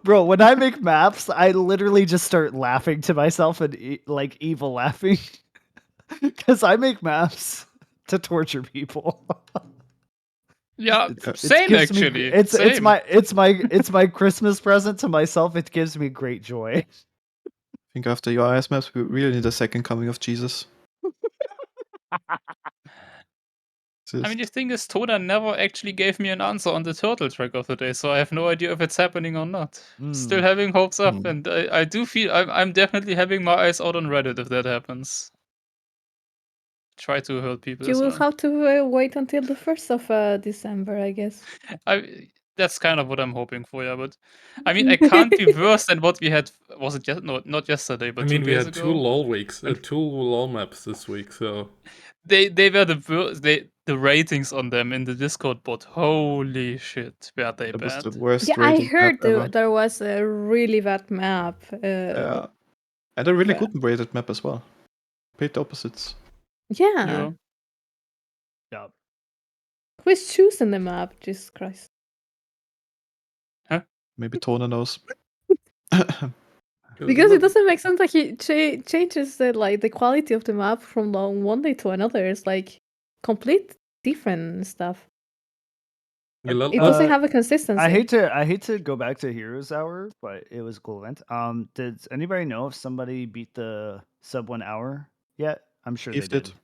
Bro, when I make maps, I literally just start laughing to myself and like evil laughing. Because I make maps to torture people. Yeah, It same gives me- actually. it's same. my Christmas present to myself. It gives me great joy. I think after your ice maps, we really need a second coming of Jesus. I mean, the thing is, Toda never actually gave me an answer on the turtle track of the day, so I have no idea if it's happening or not. Still having hopes up, and I do feel I'm definitely having my eyes out on Reddit if that happens. Try to hurt people You as will well. have to wait until the 1st of December, I guess. That's kind of what I'm hoping for, yeah. But I mean, I can't be worse than what we had. Was it just no, not yesterday, but I mean, 2 we days had ago? 2 LOL weeks, And- 2 LOL maps this week, so They were the worst. The ratings on them in the Discord bot. Holy shit, were they That was bad? the worst Yeah, I rated heard map ever. there was a really bad map. Yeah. And a really but- good rated map as well. Complete opposites. Yeah. Yeah. Who is choosing the map? Jesus Christ. Maybe Tona knows. Because it doesn't make sense like he changes the quality of the map from one day to another. It's like complete different stuff. It doesn't have a consistency. I hate to go back to Heroes Hour, but it was a cool event. Did anybody know if somebody beat the sub 1 hour yet? I'm sure Heave they did. did.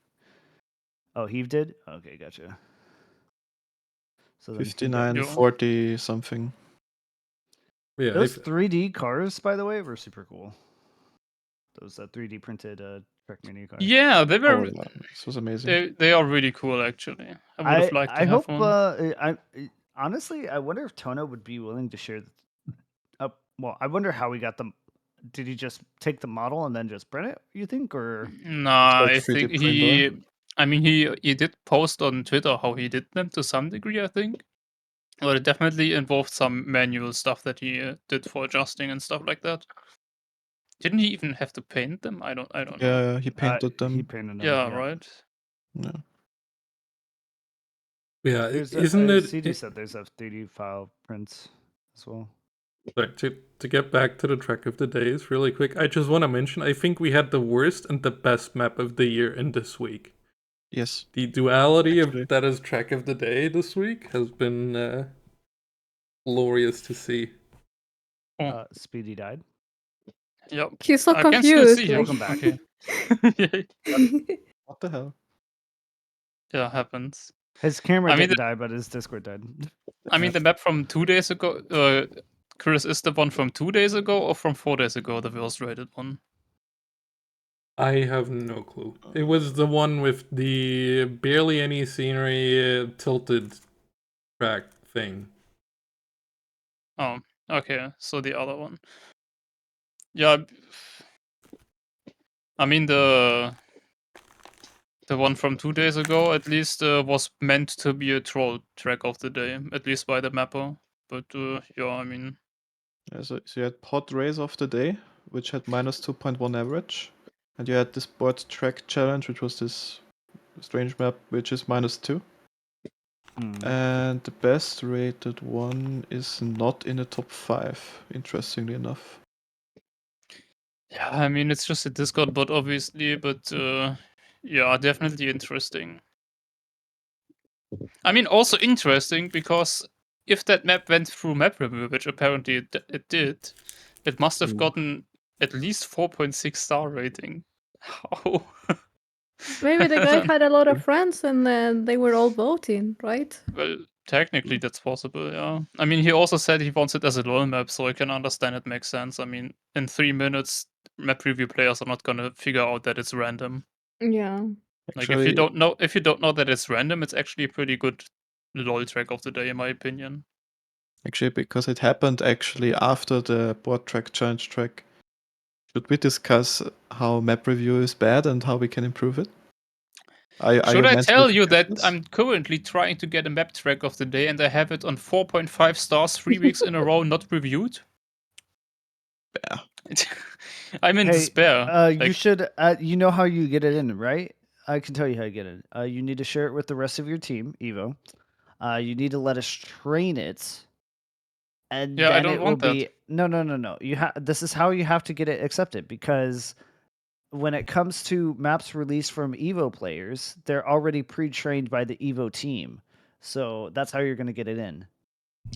Oh, Heave did? Okay, gotcha. So then he 59, Yeah. 40 something. yeah, Those 3D cars, by the way, were super cool. Those 3D printed Trackmania cars. Yeah, they Oh, were. yeah. This was amazing. They are really cool, actually. I would have liked to I have hope. one. Honestly, I wonder if Tona would be willing to share. Well, I wonder how he got them. Did he just take the model and then just print it? You think, or Nah, like I 3D think printer. he did post on Twitter how he did them to some degree, I think. But it definitely involved some manual stuff that he did for adjusting and stuff like that. Didn't he even have to paint them? I don't know. Yeah, he painted them. He painted them. Yeah, right. Yeah. yeah, There's isn't it? CD said there's a 3D file prints as well. Sorry, to get back to the track of the days really quick, I just want to mention, I think we had the worst and the best map of the year in this week. Yes. The duality Actually. of that is track of the day this week has been glorious to see. Speedy died. Yep. He's so I can still confused. see him. Welcome back. Okay. What the hell? Yeah, happens. His camera I mean, didn't die, but his Discord died. I mean, the map from 2 days ago. Chris, is the one from 2 days ago or from 4 days ago the worst rated one? I have no clue. It was the one with the barely any scenery tilted track thing. Oh, okay. So the other one. Yeah. I mean, the one from 2 days ago at least was meant to be a troll track of the day, at least by the mapper. But yeah, I mean, Yeah, so you had Pod Race of the Day, which had minus 2.1 average. And you had this board track challenge, which was this strange map, which is minus 2. And the best rated one is not in the top 5, interestingly enough. yeah, I mean, it's just a Discord bot, obviously, but yeah, definitely interesting. I mean, also interesting because if that map went through map review, which apparently it did, it must have gotten at least 4.6 star rating. How? Maybe the guy had a lot of friends and then they were all voting, right? Well, technically that's possible, yeah. I mean, he also said he wants it as a LoL map, so I can understand it makes sense. I mean, in 3 minutes, map review players are not gonna figure out that it's random. Yeah. Like if you Actually, don't know that it's random, it's actually a pretty good LoL track of the day, in my opinion. actually, because it happened actually after the board track challenge track. Should we discuss how map review is bad and how we can improve it? Are Should you I mentally tell you prepared that for this? I'm currently trying to get a map track of the day and I have it on 4.5 stars 3 weeks in a row, not reviewed? Yeah. I'm in Hey, despair. you Like, should. You know how you get it in, right? I can tell you how you get it. You need to share it with the rest of your team, Evo. You need to let us train it, and yeah, I then don't it will want that. be no. You have this is how you have to get it accepted because when it comes to maps released from Evo players, they're already pre-trained by the Evo team. So that's how you're going to get it in.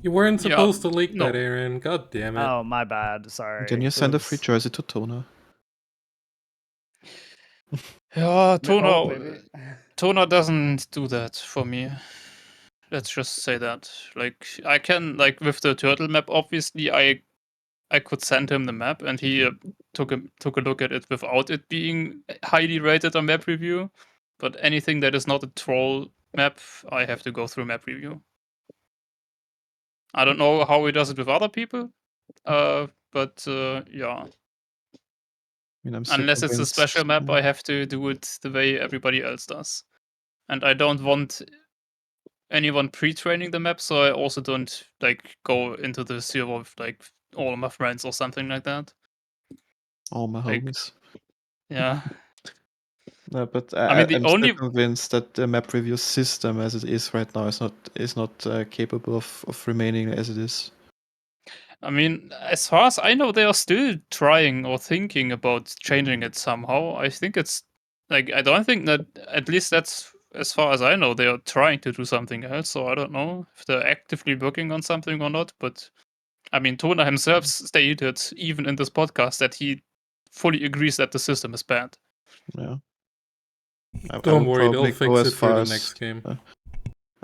You weren't Yeah, supposed to leak no. that, Aaron. God damn it. Oh, my bad. Sorry. Then you send a free Oops. jersey to Tona. Yeah, Oh, maybe. Toner doesn't do that for me. Let's just say that. Like, I can, like, with the turtle map, obviously, I could send him the map, and he took a look at it without it being highly rated on map review. But anything that is not a troll map, I have to go through map review. I don't know how he does it with other people, but yeah. I mean, I'm still Unless it's a convinced. special map, Yeah. I have to do it the way everybody else does. And I don't want anyone pre-training the map, so I also don't like go into the server with like all my friends or something like that. All my Like, homies. yeah. No, but I mean, the I'm still only convinced that the map review system as it is right now is not capable of remaining as it is. I mean, as far as I know, they are still trying or thinking about changing it somehow. I think it's like I don't think that at least that's as far as I know they are trying to do something else. So I don't know if they're actively working on something or not. But I mean, Tona himself stated even in this podcast that he fully agrees that the system is bad. Yeah. I Don't would worry, they'll probably go fix as it for far the as next game.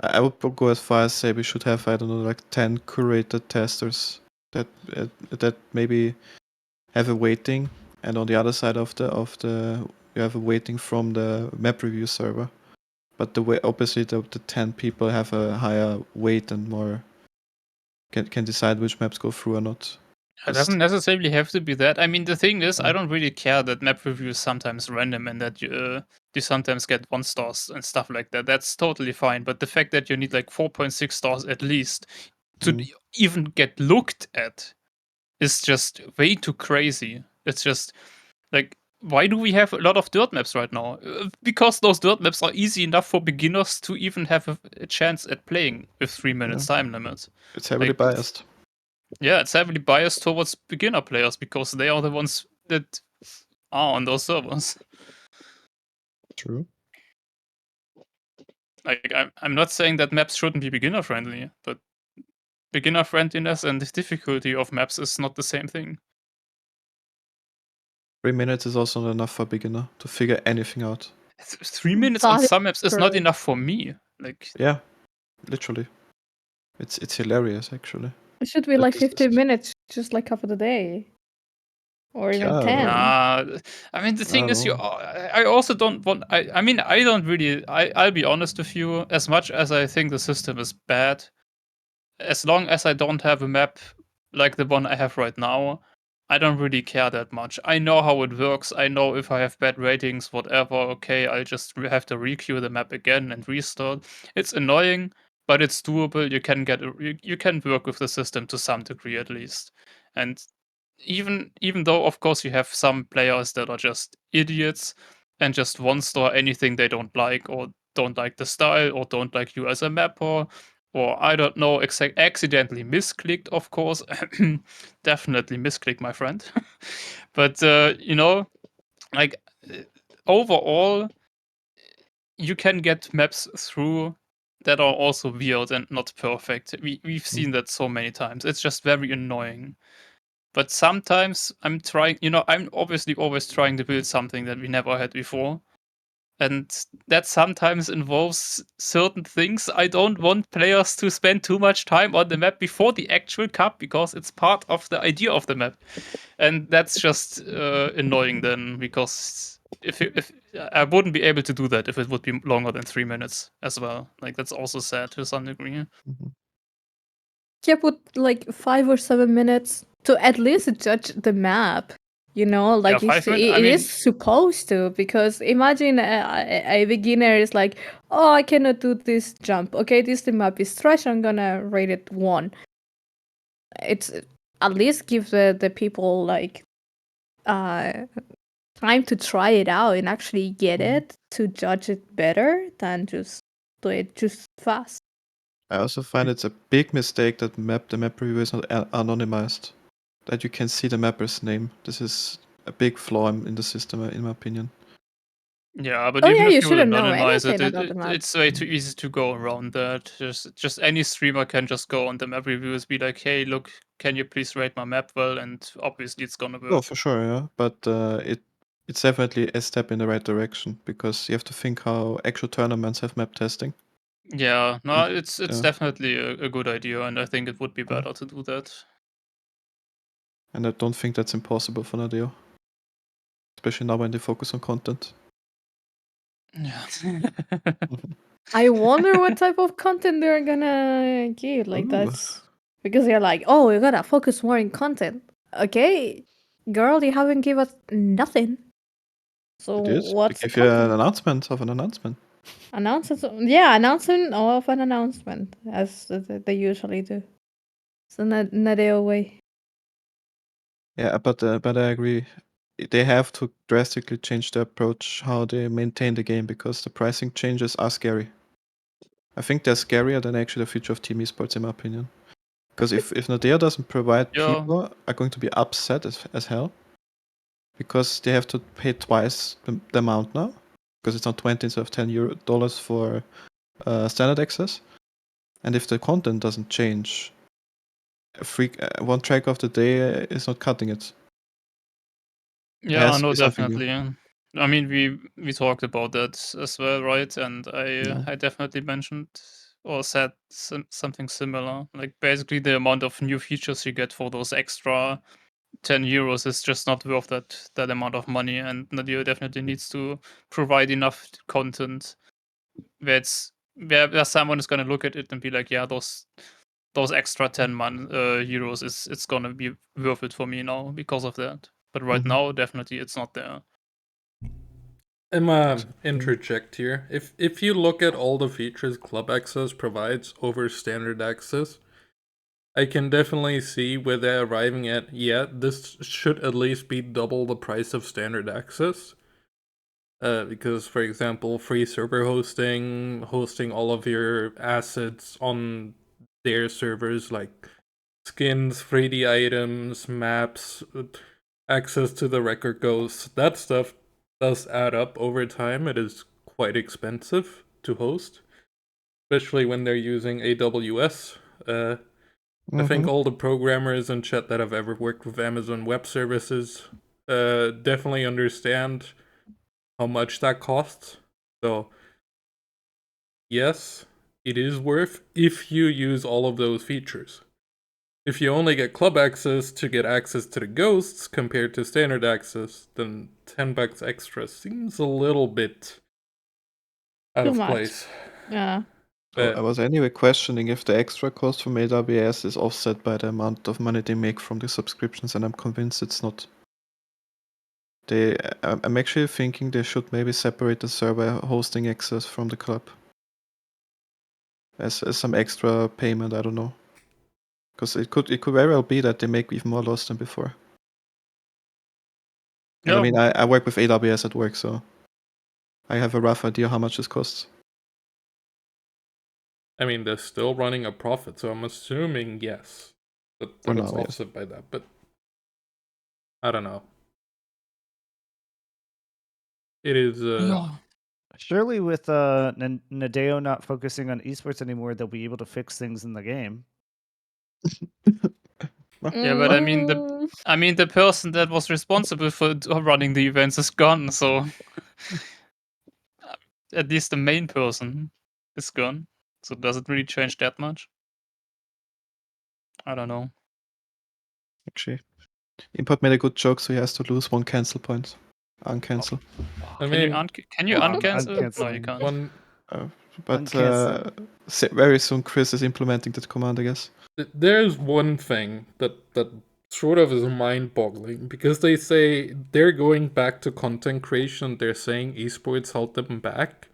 I would go as far as say we should have, I don't know, like 10 curated testers that maybe have a weighting, and on the other side of the you have a weighting from the map review server. But the way obviously the 10 people have a higher weight and more can decide which maps go through or not. It doesn't necessarily have to be that. I mean, the thing is, I Yeah. don't really care that map review is sometimes random and that you sometimes get 1 stars and stuff like that. That's totally fine. But the fact that you need like 4.6 stars at least to even get looked at is just way too crazy. It's just like, why do we have a lot of dirt maps right now? Because those dirt maps are easy enough for beginners to even have a chance at playing with 3 minutes time limit. It's heavily Like, biased. yeah, it's heavily biased towards beginner players because they are the ones that are on those servers. True. Like, I'm not saying that maps shouldn't be beginner friendly, but beginner friendliness and the difficulty of maps is not the same thing. 3 minutes is also not enough for a beginner to figure anything out. 3 minutes on That is some maps is not true. enough for me. Like, Yeah, literally. It's hilarious actually. It should be That like this is- 15 minutes, just like half of the day. Or even Yeah, 10. nah. I mean, the thing is, I also don't want. I mean, I don't really. I'll be honest with you. As much as I think the system is bad, as long as I don't have a map like the one I have right now, I don't really care that much. I know how it works. I know if I have bad ratings, whatever, okay, I'll just have to requeue the map again and restart. It's annoying, but it's doable. You can you can work with the system to some degree at least. And even though of course you have some players that are just idiots and just one store anything they don't like or don't like the style or don't like you as a mapper or I don't know, accidentally misclicked, of course. Definitely misclick, my friend. But you know, like uh, overall, you can get maps through that are also weird and not perfect. We've seen that so many times. It's just very annoying. But sometimes I'm trying, I'm obviously always trying to build something that we never had before. And that sometimes involves certain things. I don't want players to spend too much time on the map before the actual cup because it's part of the idea of the map. And that's just annoying then, because if I wouldn't be able to do that if it would be longer than 3 minutes as well. Like, that's also sad to some degree. Mhm. Yeah, put like 5 or 7 minutes to at least judge the map. You know, like 5 minutes. I it mean, is supposed to, because imagine a beginner is like, oh, I cannot do this jump. Okay, the map is trash. I'm gonna rate it 1. It's at least give the people like time to try it out and actually get it to judge it better than just do it just fast. I also find it's a big mistake that the map review is not anonymized. That you can see the mapper's name. This is a big flaw in the system, in my opinion. yeah, but Oh even yeah, if you you would shouldn't know anonymize it, anything about the map. it's way too easy to go around that. Just any streamer can just go on the map reviews, be like, hey, look, can you please rate my map well? And obviously it's gonna Oh, work. for sure, yeah. But it's definitely a step in the right direction, because you have to think how actual tournaments have map testing. Yeah, no, And, it's yeah. definitely a good idea, and I think it would be better to do that. And I don't think that's impossible for Nadeo. Especially now when they focus on content. Yeah. I wonder what type of content they're gonna give. Like, Ooh. that's because they're like, oh, we gotta focus more in content. Okay, girl, you haven't give us nothing. So It is. They what's the give you an content? announcement of an announcement. Announcements? Yeah, announcement of an announcement, as they usually do. So Nadeo way. Yeah, but I agree. They have to drastically change the approach how they maintain the game, because the pricing changes are scary. I think they're scarier than actually the future of TM Esports, in my opinion. Because if Nadeo doesn't provide, Yeah. people are going to be upset as hell. Because they have to pay twice the amount now. Because it's now 20 instead of $10 for standard access. And if the content doesn't change, one track of the day is not cutting it. Yeah, has to no, be something new. definitely. I mean, we talked about that as well, right? And Yeah. I definitely mentioned or said something similar. Like, basically, the amount of new features you get for those extra 10 euros is just not worth that amount of money, and Nadir definitely needs to provide enough content where where someone is gonna look at it and be like, yeah, those extra 10 euros it's gonna be worth it for me now because of that. But right Mhm. now, definitely it's not there. Emma, interject here. If you look at all the features Club Access provides over standard access, I can definitely see where they're arriving at. Yeah, this should at least be double the price of standard access. Because, for example, free server hosting, hosting all of your assets on their servers, like skins, 3D items, maps, access to the record ghosts, that stuff does add up over time. It is quite expensive to host, especially when they're using AWS. I think Mhm. all the programmers in chat that have ever worked with Amazon Web Services definitely understand how much that costs. So, yes, it is worth if you use all of those features. If you only get club access to get access to the ghosts compared to standard access, then $10 extra seems a little bit out Too of much. place. Yeah. So I was anyway questioning if the extra cost from AWS is offset by the amount of money they make from the subscriptions, and I'm convinced it's not. I'm actually thinking they should maybe separate the server hosting access from the club as some extra payment. I don't know, because it could very well be that they make even more loss than before. And I Yeah. mean, I work with AWS at work, so I have a rough idea how much this costs. I mean, they're still running a profit, so I'm assuming yes, that For it's now, yes. offset by that, but I don't know. It is, Surely with Nadeo not focusing on esports anymore, they'll be able to fix things in the game. Yeah, but I mean the person that was responsible for running the events is gone, so at least the main person is gone. So does it really change that much? I don't know. Actually, Import made a good joke, so he has to lose 1 cancel point. Uncancel. I Can you mean, can you Well, uncancel? No, you uncanceling. can't. one But Uncancel. very soon Chris is implementing that command, I guess. there's one thing that sort of is mind-boggling, because they say they're going back to content creation. They're saying esports held them back,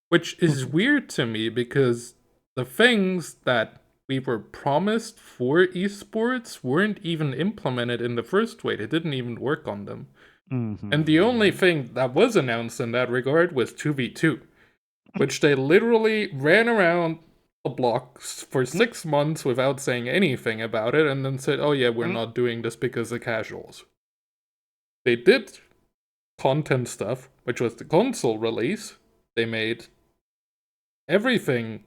which is weird to me, because the things that we were promised for esports weren't even implemented in the first way. They didn't even work on them. And the only thing that was announced in that regard was 2v2, which they literally ran around the blocks for 6 months without saying anything about it, and then said, oh yeah, we're not doing this because of casuals. They did content stuff, which was the console release. They made everything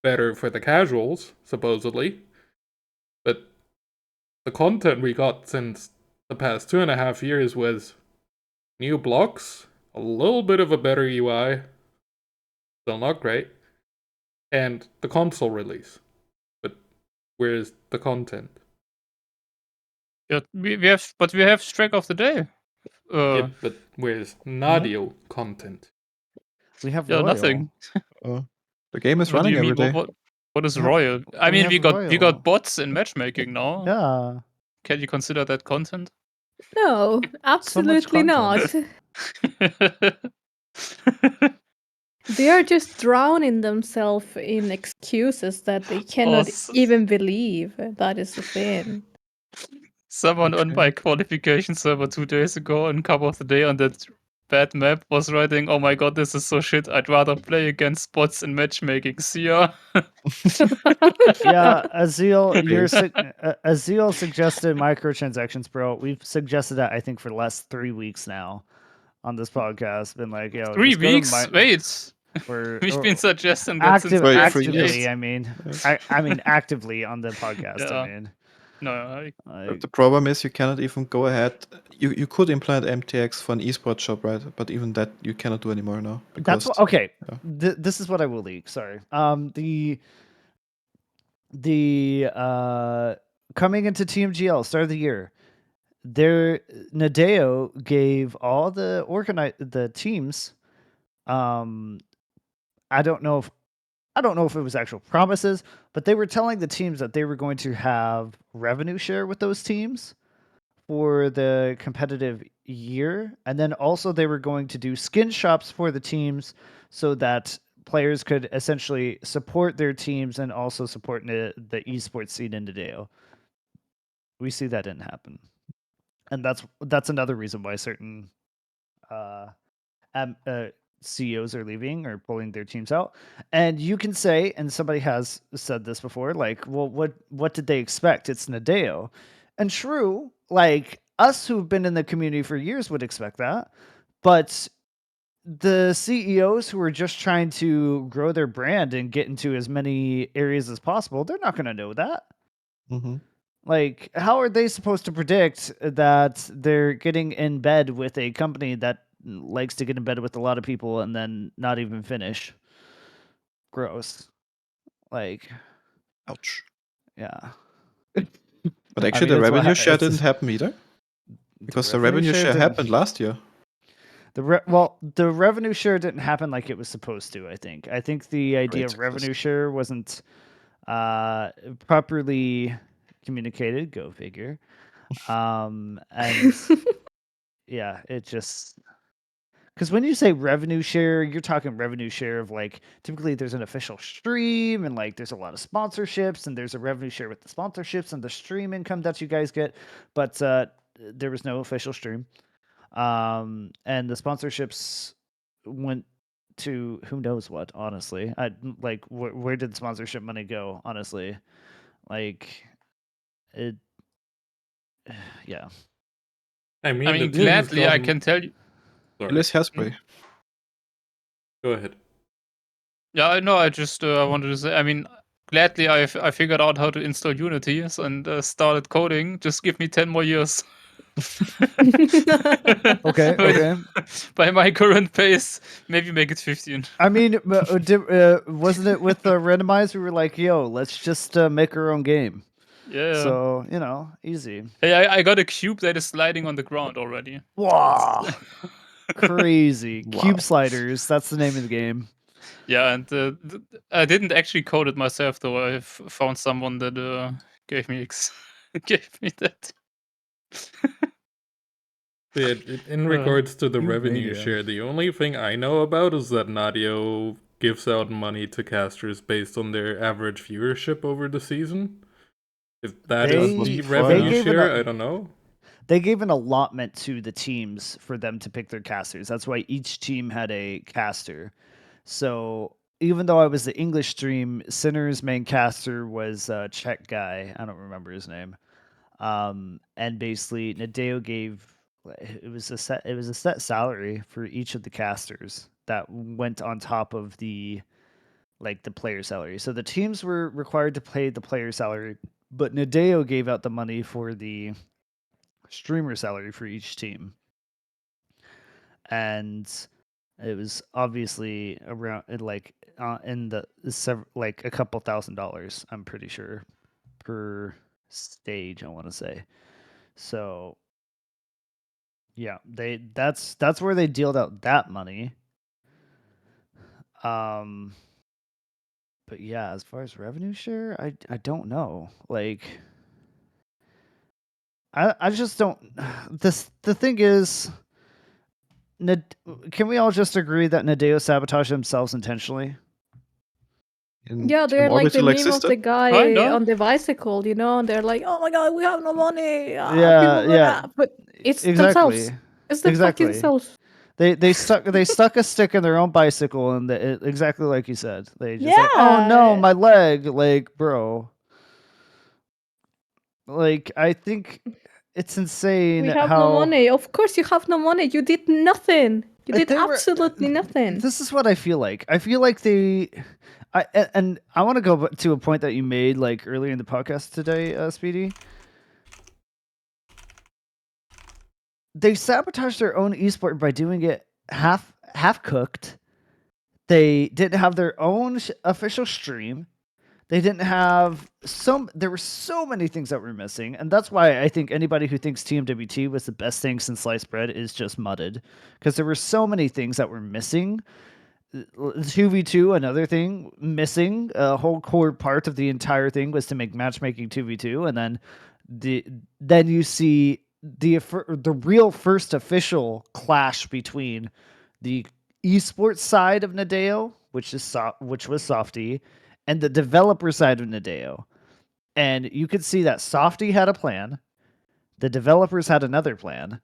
better for the casuals, supposedly. But the content we got since the past 2.5 years was new blocks, a little bit of a better UI, still not great, and the console release. But where's the content? Yeah, we have Strike of the Day. Yeah, but where's Nadio content? We have Yeah, Royal. nothing. The game is What do running you mean? every day. What is We have- Royal? I we mean, have we Royal. got bots in matchmaking now. Yeah. Can you consider that content? No, absolutely not. They are just drowning themselves in excuses that they cannot even believe. That is the thing. Someone on my qualification server 2 days ago on cover of the day on that bad map was writing, "Oh my god, this is so shit. I'd rather play against bots in matchmaking. See ya." Yeah, Azil, Azil suggested microtransactions, bro. We've suggested that I think for the last 3 weeks now on this podcast. Been like, yo, 3 just go to weeks? Wait. We've been suggesting that since Wait, 3 actively. years. I mean, I mean actively on the podcast. Yeah. I mean, No, But the problem is you cannot even go ahead. You could implement MTX for an esports shop, right? But even that you cannot do anymore now. that's what. Okay, this is what I will leak. Sorry. The coming into TMGL start of the year, Nadeo gave all the teams. I don't know if it was actual promises, but they were telling the teams that they were going to have revenue share with those teams for the competitive year, and then also they were going to do skin shops for the teams so that players could essentially support their teams and also support the esports scene in Nadeo. We see that didn't happen, and that's another reason why certain CEOs are leaving or pulling their teams out. And you can say, and somebody has said this before, like, well, what did they expect? It's Nadeo. And true, like us who've been in the community for years would expect that. But the CEOs who are just trying to grow their brand and get into as many areas as possible, they're not going to know that. Mm-hmm. Like, how are they supposed to predict that they're getting in bed with a company that likes to get in bed with a lot of people and then not even finish? Gross. Like, Ouch. yeah. But actually, the revenue share didn't happen either. Because the revenue share happened last year. The revenue share didn't happen like it was supposed to. I think the idea of revenue share wasn't properly communicated. Go figure. And yeah, it just because when you say revenue share, you're talking revenue share of like typically there's an official stream and like there's a lot of sponsorships and there's a revenue share with the sponsorships and the stream income that you guys get, but there was no official stream, and the sponsorships went to who knows what. Honestly, I like where did the sponsorship money go? Honestly, like it, yeah. I mean gladly I can tell you. Let's Hairspray. Go ahead. Yeah, I know. I just wanted to say. I mean, gladly I figured out how to install Unity and started coding. Just give me 10 more years. Okay, okay. By my current pace, maybe make it 15. I mean, wasn't it with randomized? We were like, "Yo, let's just make our own game." Yeah. So easy. Hey, I got a cube that is sliding on the ground already. Wow, crazy Wow. cube sliders. That's the name of the game. Yeah, and I didn't actually code it myself though. I found someone that gave me gave me that. Yeah, in regards to the you revenue maniac. share, the only thing I know about is that Nadio gives out money to casters based on their average viewership over the season. If that is They- the they revenue gave it share, a- I don't know. They gave an allotment to the teams for them to pick their casters. That's why each team had a caster. So even though I was the English stream, Sinner's main caster was a Czech guy. I don't remember his name. And basically Nadeo gave it was a set salary for each of the casters that went on top of the player salary. So the teams were required to pay the player salary, but Nadeo gave out the money for the streamer salary for each team. And it was obviously around in the like a couple $1,000s, I'm pretty sure, per stage, I want to say. So yeah, that's where they dealed out that money. But yeah, as far as revenue share, I don't know. Like I just don't the thing is can we all just agree that Nadeo sabotaged themselves intentionally? Yeah, they're like the Orbital meme of existed? the guy Kinda. on the bicycle, and they're like, "Oh my god, we have no money." Yeah, People, yeah. but it's Exactly. themselves. It's the fucking Exactly. selves. They stuck a stick in their own bicycle, and exactly like you said, they just like, oh no, Yeah. my leg, like bro. Like I think it's insane We have how no money. Of course, you have no money. You did nothing. You did they were- absolutely nothing. This is what I feel like. I feel like and I want to go to a point that you made like earlier in the podcast today, Speedy. They sabotaged their own esport by doing it half cooked. They didn't have their own official stream. They didn't have there were so many things that were missing, and that's why I think anybody who thinks TMWT was the best thing since sliced bread is just mudded, because there were so many things that were missing. 2v2, another thing missing. A whole core part of the entire thing was to make matchmaking 2v2, and then you see the real first official clash between the esports side of Nadeo, which was Softy, and the developer side of Nadeo. And you could see that Softy had a plan, the developers had another plan,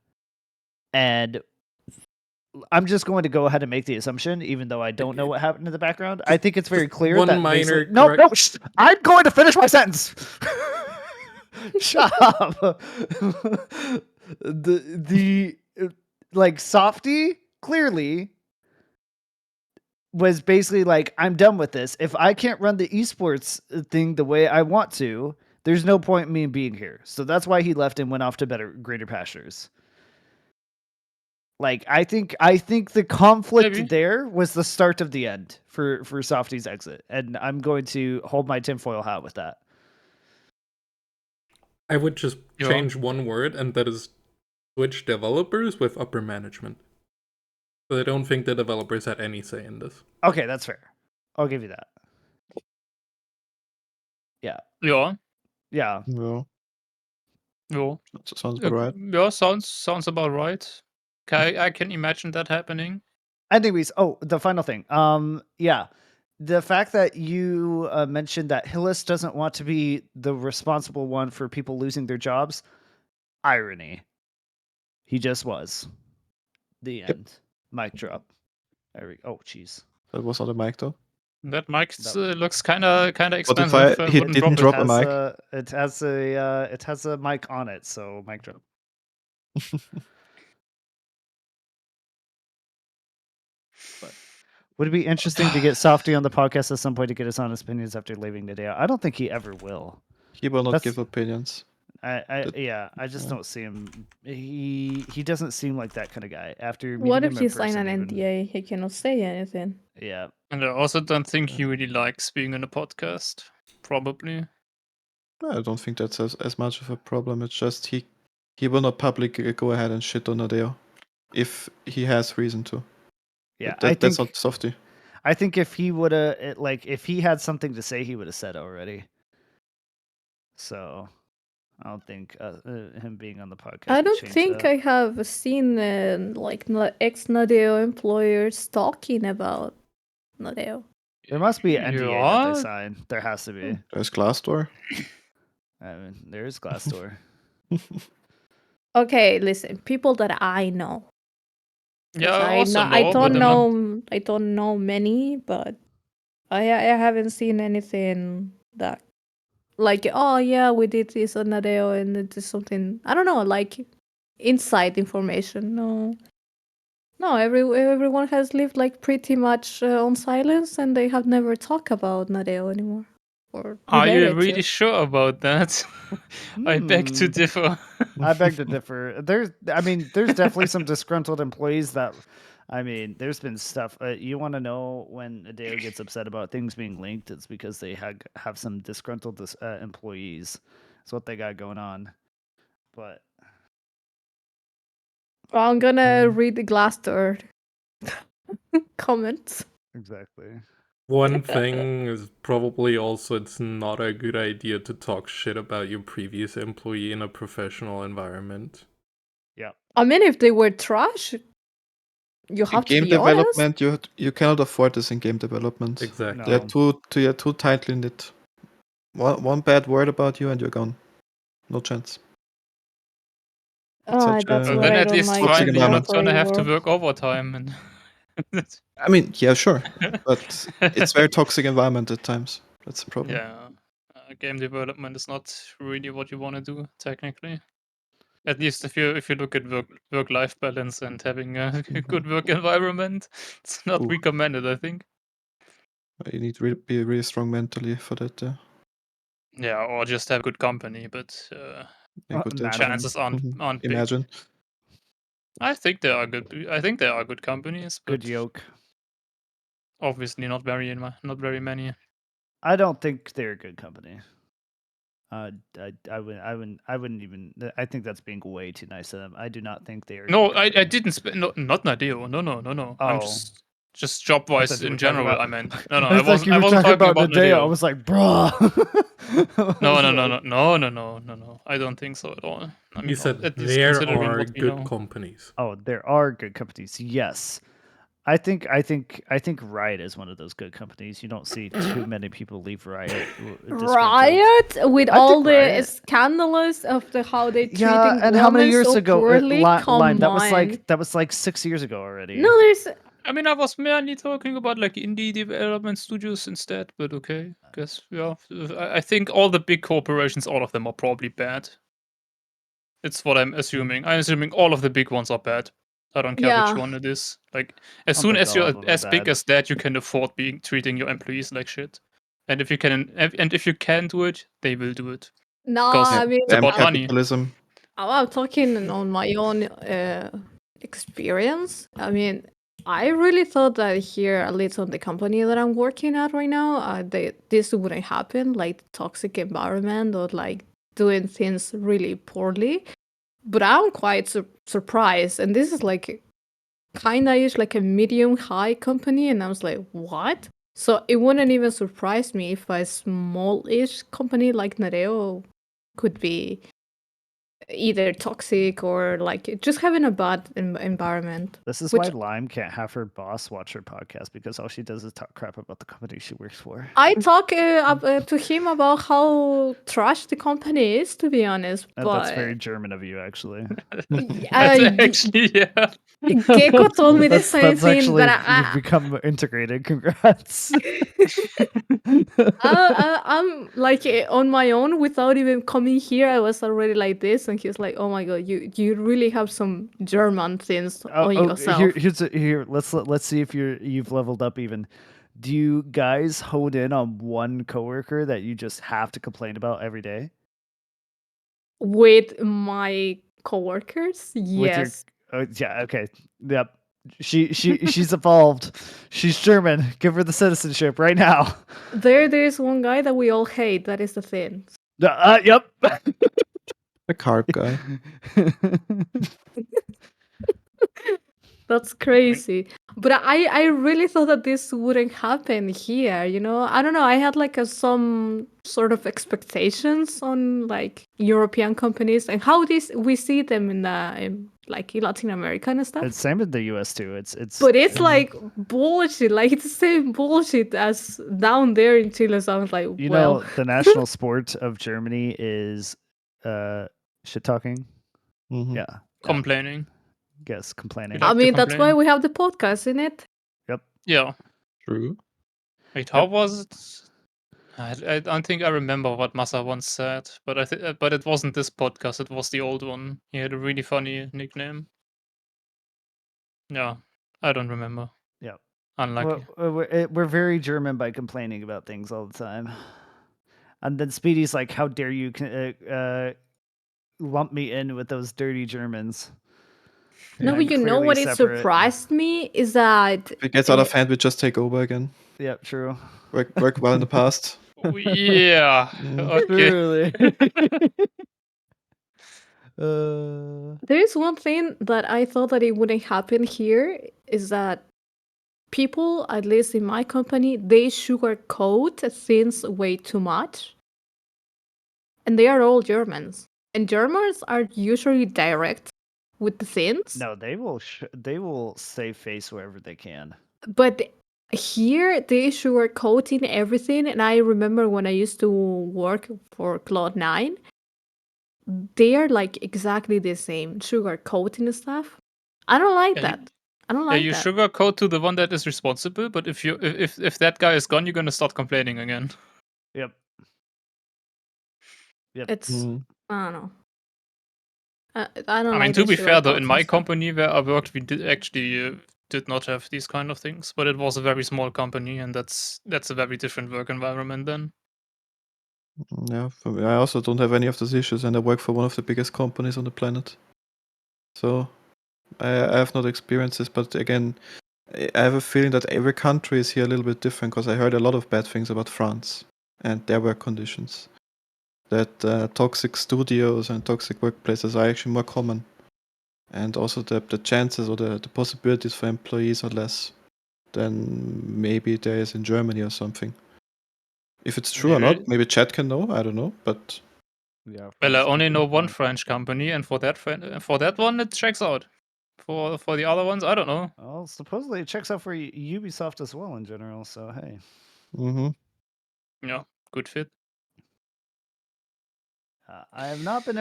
and I'm just going to go ahead and make the assumption, even though I don't know what happened in the background. I think it's very clear one that minor no, I'm going to finish my sentence. Shut up. the like Softy clearly was basically like, I'm done with this. If I can't run the esports thing the way I want to, there's no point in me being here. So that's why he left and went off to greater pastures. Like I think the conflict Maybe. there was the start of the end for Softy's exit, and I'm going to hold my tinfoil hat with that. I would just Yeah. change one word, and that is switch developers with upper management. But I don't think the developers had any say in this. Okay, that's fair. I'll give you that. Yeah. Yeah. Yeah, Yeah. that sounds about right. Yeah, sounds about right. I can imagine that happening. Anyways, the final thing. Yeah. The fact that you mentioned that Hillis doesn't want to be the responsible one for people losing their jobs, irony. He just was. The end. Mic drop. There we go. Oh, jeez. That was on the mic though. That mic That- looks kind of But if expensive. he wouldn't didn't drop drop it. a mic. It has a mic on it, so mic drop. Would it be interesting to get Softy on the podcast at some point to get his honest opinions after leaving the day? I don't think he ever will. He will not That's- give opinions. I just don't see him. He doesn't seem like that kind of guy. After meeting What if him he in signed person, an even- NDA? He cannot say anything. Yeah, And I also don't think he really likes being in a podcast. Probably. I don't think that's as much of a problem. It's just he will not publicly go ahead and shit on Adeo if he has reason to. yeah. That's not softy. I think if he would have, if he had something to say, he would have said already. So I don't think him being on the podcast. I would don't change think that. I have seen ex-Nadeo employers talking about Nadeo. There must be an NDA that they Yeah. sign. There has to be. There's Glassdoor. I mean, there is Glassdoor. Okay, listen, people that I know. 'Cause Yeah, I I also know I know, but don't I'm not. know I don't know many, but I haven't seen anything that like, oh yeah, we did this on Nadeo and it is something, I don't know, like inside information. No. No, everyone has lived like pretty much on silence, and they have never talked about Nadeo anymore. Or Are you related really to. sure about that? I beg to Hmm. differ. I beg to differ. There's definitely some disgruntled employees that, there's been stuff. You want to know when Adeo gets upset about things being linked? It's because they have some disgruntled employees. That's what they got going on. But Well, I'm gonna read the Glassdoor comments. exactly. One thing is probably also it's not a good idea to talk shit about your previous employee in a professional environment. Yeah. I mean, if they were trash, you have to game be honest. development, you cannot afford this in game development. Exactly. They're too tightly knit. One bad word about you and you're gone. No chance. It's such That's a- Well, what then I at don't least like toxic finally you're not environment. gonna have to corporate work overtime. And I mean, yeah, sure, but it's very toxic environment at times. That's the problem. yeah, game development is not really what you want to do technically. At least if you look at work-life balance and having a good work environment, it's not Ooh. recommended, I think. You need to be really strong mentally for that. Yeah, or just have good company, but Yeah, good Imagine. chances aren't big. Imagine. I think there are good. I think there are good companies, but Good yoke. obviously not very many. I don't think they're a good company. I wouldn't even. I think that's being way too nice of them. I do not think they are. a No, good I company. didn't. Not Nadeo. No. I'm Oh. just job I wise thought you were in talking general. about- I meant no. I thought wasn't. you I were wasn't talking about Nadeo. I Nadeo. was like, bruh. No. I don't think so at all. I mean, You said at least there considering are what we good know. companies. Oh, there are good companies. Yes. I think Riot is one of those good companies. You don't see too many people leave Riot. disgruntled. Riot with I all think the Riot- scandalous of how they Yeah, treating and how many women years so ago? poorly. Come Lime. That on. was like 6 years ago already. No, there's I mean, I was mainly talking about like indie development studios instead, but okay. Guess yeah. I think all the big corporations, all of them are probably bad. It's what I'm assuming. I'm assuming all of the big ones are bad. I don't care Yeah. which one it is. Like as I soon think as all you're of them are as big bad. as that, you can afford treating your employees like shit. And if you can do it, they will do it. no. 'Cause I mean, it's about money. Capitalism. I'm talking on my own experience. I mean, I really thought that here, at least on the company that I'm working at right now, this wouldn't happen, like toxic environment or like doing things really poorly. But I'm quite surprised, and this is like kind of is like a medium high company, and I was like, what? So it wouldn't even surprise me if a small-ish company like Nareo could be either toxic or like just having a bad environment. This is Which- why Lime can't have her boss watch her podcast, because all she does is talk crap about the company she works for. I talk to him about how trash the company is, to be honest. But That's very German of you, actually. That's actually yeah. Gecko told me the same That's thing, actually, but you've become integrated. Congrats. I'm like on my own without even coming here. I was already like this, and he's like, "Oh my god, you really have some German things on yourself." Here. Let's see if you've leveled up even. Do you guys hone in on one coworker that you just have to complain about every day? With my coworkers, With your yes. yeah, okay. Yep. She's evolved. She's German. Give her the citizenship right now. There's one guy that we all hate. That is the thing. Yep. The carp guy. That's crazy. But I really thought that this wouldn't happen here, you know? I don't know. I had like some sort of expectations on like European companies and how we see them in like in Latin America and stuff. It's same in the US too. It's But it's like bullshit. Like it's the same bullshit as down there in Chile. So I was like, you well, know the national sport of Germany is shit talking. Mhm. Yeah. Complaining. Guess complaining. like I to mean, that's why complain. we have the podcast in it. Yeah. True. Wait, how was it? I don't think I remember what Massa once said, but but it wasn't this podcast. It was the old one. He had a really funny nickname. Yeah, I don't remember. Yeah. Unlucky. We're very German by complaining about things all the time. And then Speedy's like, "How dare you lump me in with those dirty Germans?" No, I'm but you know clearly what it separate. surprised me is that If it gets out of hand, we just take over again. Yep, true. Worked well in the past. Yeah. Okay. Truly. there is one thing that I thought that it wouldn't happen here is that people, at least in my company, they sugarcoat things way too much. And they are all Germans. And Germans are usually direct with the things. No, they will save face wherever they can. But here they sugarcoating everything. And I remember when I used to work for Cloud9, they are like exactly the same, sugarcoating stuff. I don't like Yeah, that. I don't Yeah, like you that. sugarcoat to the one that is responsible, but if that guy is gone, you're gonna start complaining again. Yep. It's Mhm. I don't know. I don't I mean, like to the be fair though, in sugarcoating my stuff. company where I worked, we did not have these kind of things, but it was a very small company, and that's a very different work environment then. Yeah, for me, I also don't have any of those issues, and I work for one of the biggest companies on the planet. So I have not experienced this, but again, I have a feeling that every country is here a little bit different because I heard a lot of bad things about France and their work conditions. That toxic studios and toxic workplaces are actually more common, and also the chances or the possibilities for employees are less than maybe there is in Germany or something. If it's true or Maybe. not, maybe Chad can know. I don't know, but Yeah. Well, I France only could be know one one. French company, and for that one, it checks out. For the other ones, I don't know. Well, supposedly it checks out for Ubisoft as well in general. So hey. mm-hmm. Yeah, good fit. I have not been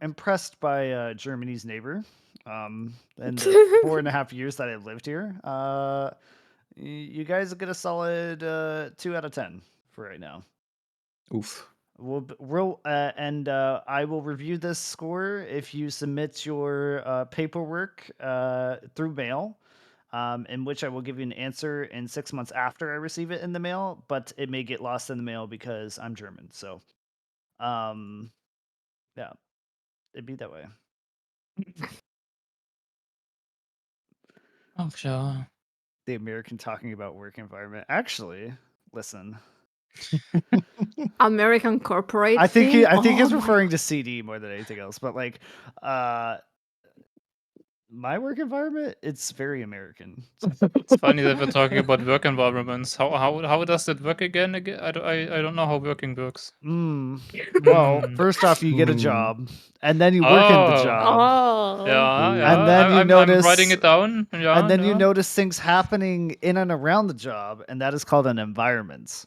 impressed by Germany's neighbor in the 4.5 years that I've lived here. You guys get a solid 2 out of 10 for right now. Oof. I will review this score if you submit your paperwork through mail, in which I will give you an answer in 6 months after I receive it in the mail, but it may get lost in the mail because I'm German. So, yeah, it'd be that way. Oh, yeah. The American talking about work environment. Actually, listen. American corporate. I think thing? he's Oh my referring to CD more than anything else. But like, my work environment, it's very American. It's funny that we're talking about work environments. How does that work again? I don't know how working works. Well, first off, you get a Hmm. job, and then you work in the Oh. job, Oh. Yeah. and then you I'm notice, writing it down. Yeah. and then you yeah. notice things happening in and around the job, and that is called an environment.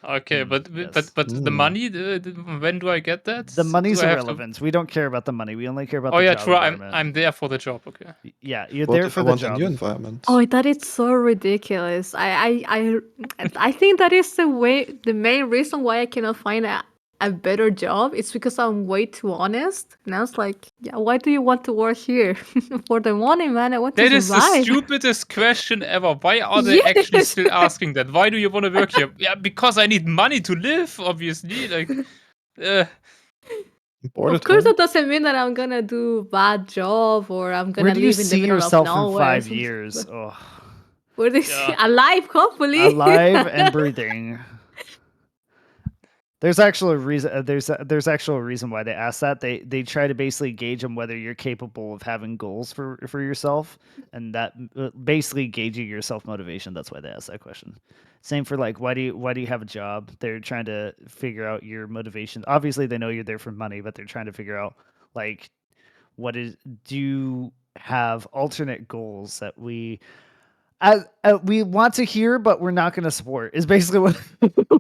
Okay, but yes. the money. When do I get that? The money's Do I have to- irrelevant. We don't care about the money. We only care about Oh the yeah, job true. environment. I'm there for the job. Okay. Yeah, you're What there if for I the want job. a new environment? Oh, that is so ridiculous. I think that is the main reason why I cannot find a better job. It's because I'm way too honest. And I was like, yeah, why do you want to work here? For the money, man. I want to That is the survive. stupidest question ever. Why are they actually Yes. still asking that? Why do you want to work here? Yeah, because I need money to live, obviously. Like, Bored Of at course, home? that doesn't mean that I'm gonna do bad job or I'm Where gonna do you live in the see middle of yourself in nowhere. or 5 something. years? Oh, Where do you see Yeah. alive, hopefully. alive and breathing. There's actually a reason. There's actual reason why they ask that. They try to basically gauge them whether you're capable of having goals for yourself, and that basically gauging your self motivation. That's why they ask that question. Same for like why do you have a job? They're trying to figure out your motivation. Obviously, they know you're there for money, but they're trying to figure out like do you have alternate goals that we want to hear, but we're not going to support. Is basically what.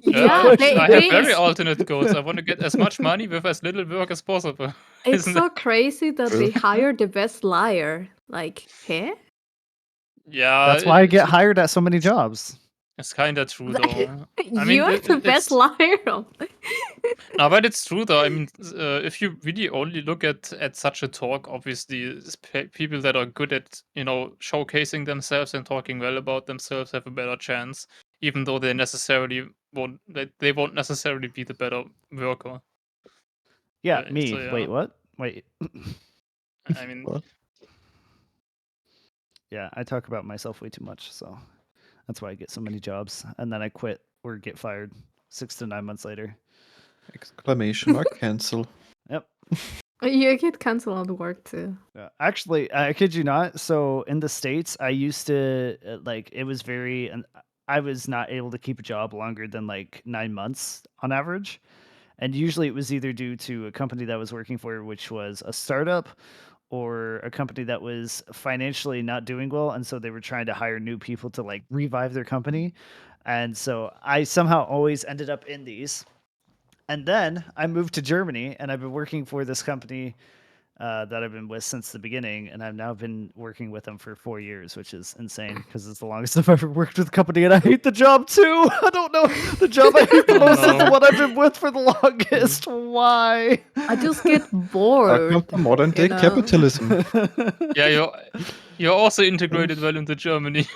Yeah, I have very it's alternate goals. I want to get as much money with as little work as possible. it's Isn't so crazy that True. they hire the best liar. Like, huh? Yeah, That's why I get hired at so many jobs. It's kind of true, though. I mean, You're the best liar. No, but it's true, though. I mean, if you really only look at such a talk, obviously, people that are good at showcasing themselves and talking well about themselves have a better chance, even though they won't necessarily be the better worker. Yeah, me. So, yeah. Wait, what? Wait. I mean, What? Yeah, I talk about myself way too much, so that's why I get so many jobs, and then I quit or get fired 6 to 9 months later. Exclamation mark cancel. Yep. You get canceled on work too. Yeah. Actually, I kid you not. So in the States, I used to it was very, and I was not able to keep a job longer than like 9 months on average. And usually it was either due to a company that I was working for, which was a startup, or a company that was financially not doing well. And so they were trying to hire new people to like revive their company. And so I somehow always ended up in these. And then I moved to Germany and I've been working for this company that I've been with since the beginning, and I've now been working with them for 4 years, which is insane because it's the longest I've ever worked with a company, and I hate the job too. I don't know, the job I hate the most is the one I've been with for the longest. Why? I just get bored. Welcome to modern day you know? capitalism. yeah, you're also integrated well into Germany.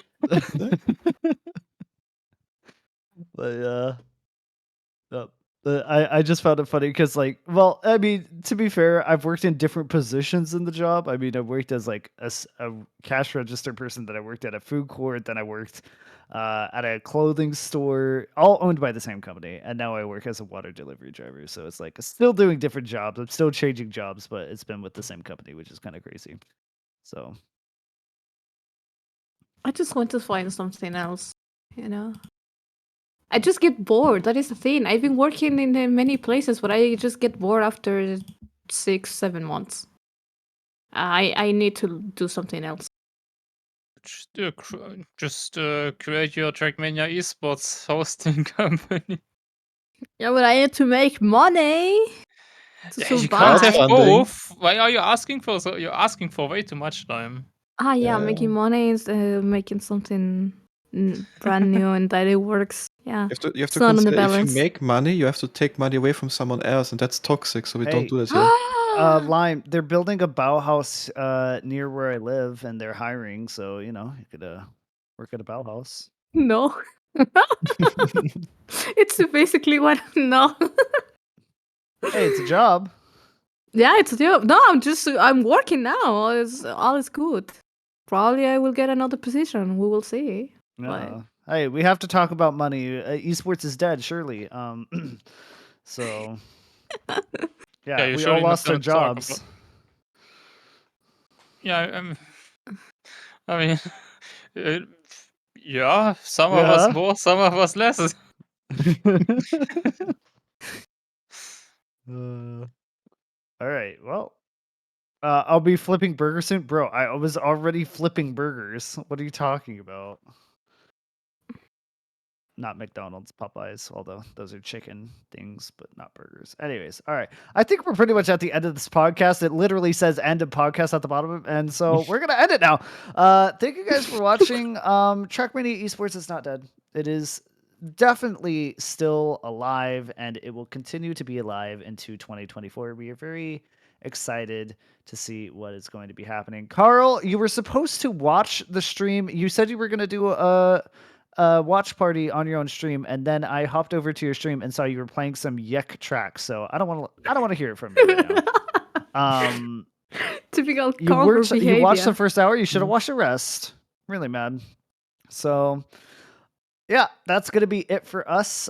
But I just found it funny because, like, well, I mean, to be fair, I've worked in different positions in the job. I mean, I worked as like a cash register person, then I worked at a food court, then I worked at a clothing store, all owned by the same company, and now I work as a water delivery driver. So it's like still doing different jobs. I'm still changing jobs, but it's been with the same company, which is kind of crazy. So I just want to find something else, you know. I just get bored. That is the thing. I've been working in many places, but I just get bored after 6, 7 months. I need to do something else. Just create your Trackmania Esports hosting company. Yeah, but I need to make money to Yeah, you can't have survive. Crowdfunding. both. Why are you asking for so? You're asking for way too much time. Ah, yeah, Yeah. making money is making something brand new and that it works. Yeah, You have to it's not on the consider if you balance. make money, you have to take money away from someone else, and that's toxic. So we Hey. don't do that here. Lime, they're building a Bauhaus near where I live, and they're hiring. So you could work at a Bauhaus. No. It's basically what no. Hey, it's a job. Yeah, it's a job. No, I'm working now. All is good. Probably I will get another position. We will see. But Hey, we have to talk about money. Esports is dead, surely. So yeah, you're we surely all not lost our gonna talk about- jobs. Yeah, I mean, yeah, some of us more, some of us less. All right. Well, I'll be flipping burgers soon, bro. I was already flipping burgers. What are you talking about? Not McDonald's, Popeyes, although those are chicken things, but not burgers. Anyways, all right. I think we're pretty much at the end of this podcast. It literally says end of podcast at the bottom, and so we're gonna end it now. Thank you guys for watching. Trackmania Esports is not dead. It is definitely still alive, and it will continue to be alive into 2024. We are very excited to see what is going to be happening. Carl, you were supposed to watch the stream. You said you were going to do a watch party on your own stream, and then I hopped over to your stream and saw you were playing some Yek track. So I don't want to hear it from you right now. Typical You corporate behavior. You watched the first hour. You should have watched the rest. Really mad. So yeah, that's gonna be it for us.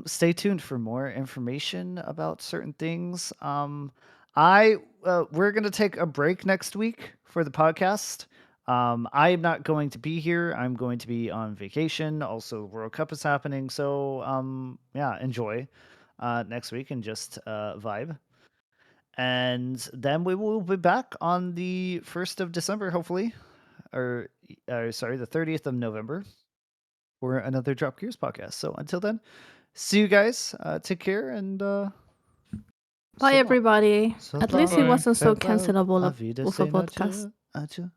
Stay tuned for more information about certain things. We're gonna take a break next week for the podcast. I am not going to be here. I'm going to be on vacation. Also, World Cup is happening. So yeah, enjoy next week and just vibe. And then we will be back on the 1st of December, hopefully. Or sorry, the 30th of November for another Drop Gears podcast. So until then, see you guys. Take care and Bye, everybody. So At least it long. wasn't so farewell, cancelable auf of a Wiedersehen, podcast. adieu, adieu.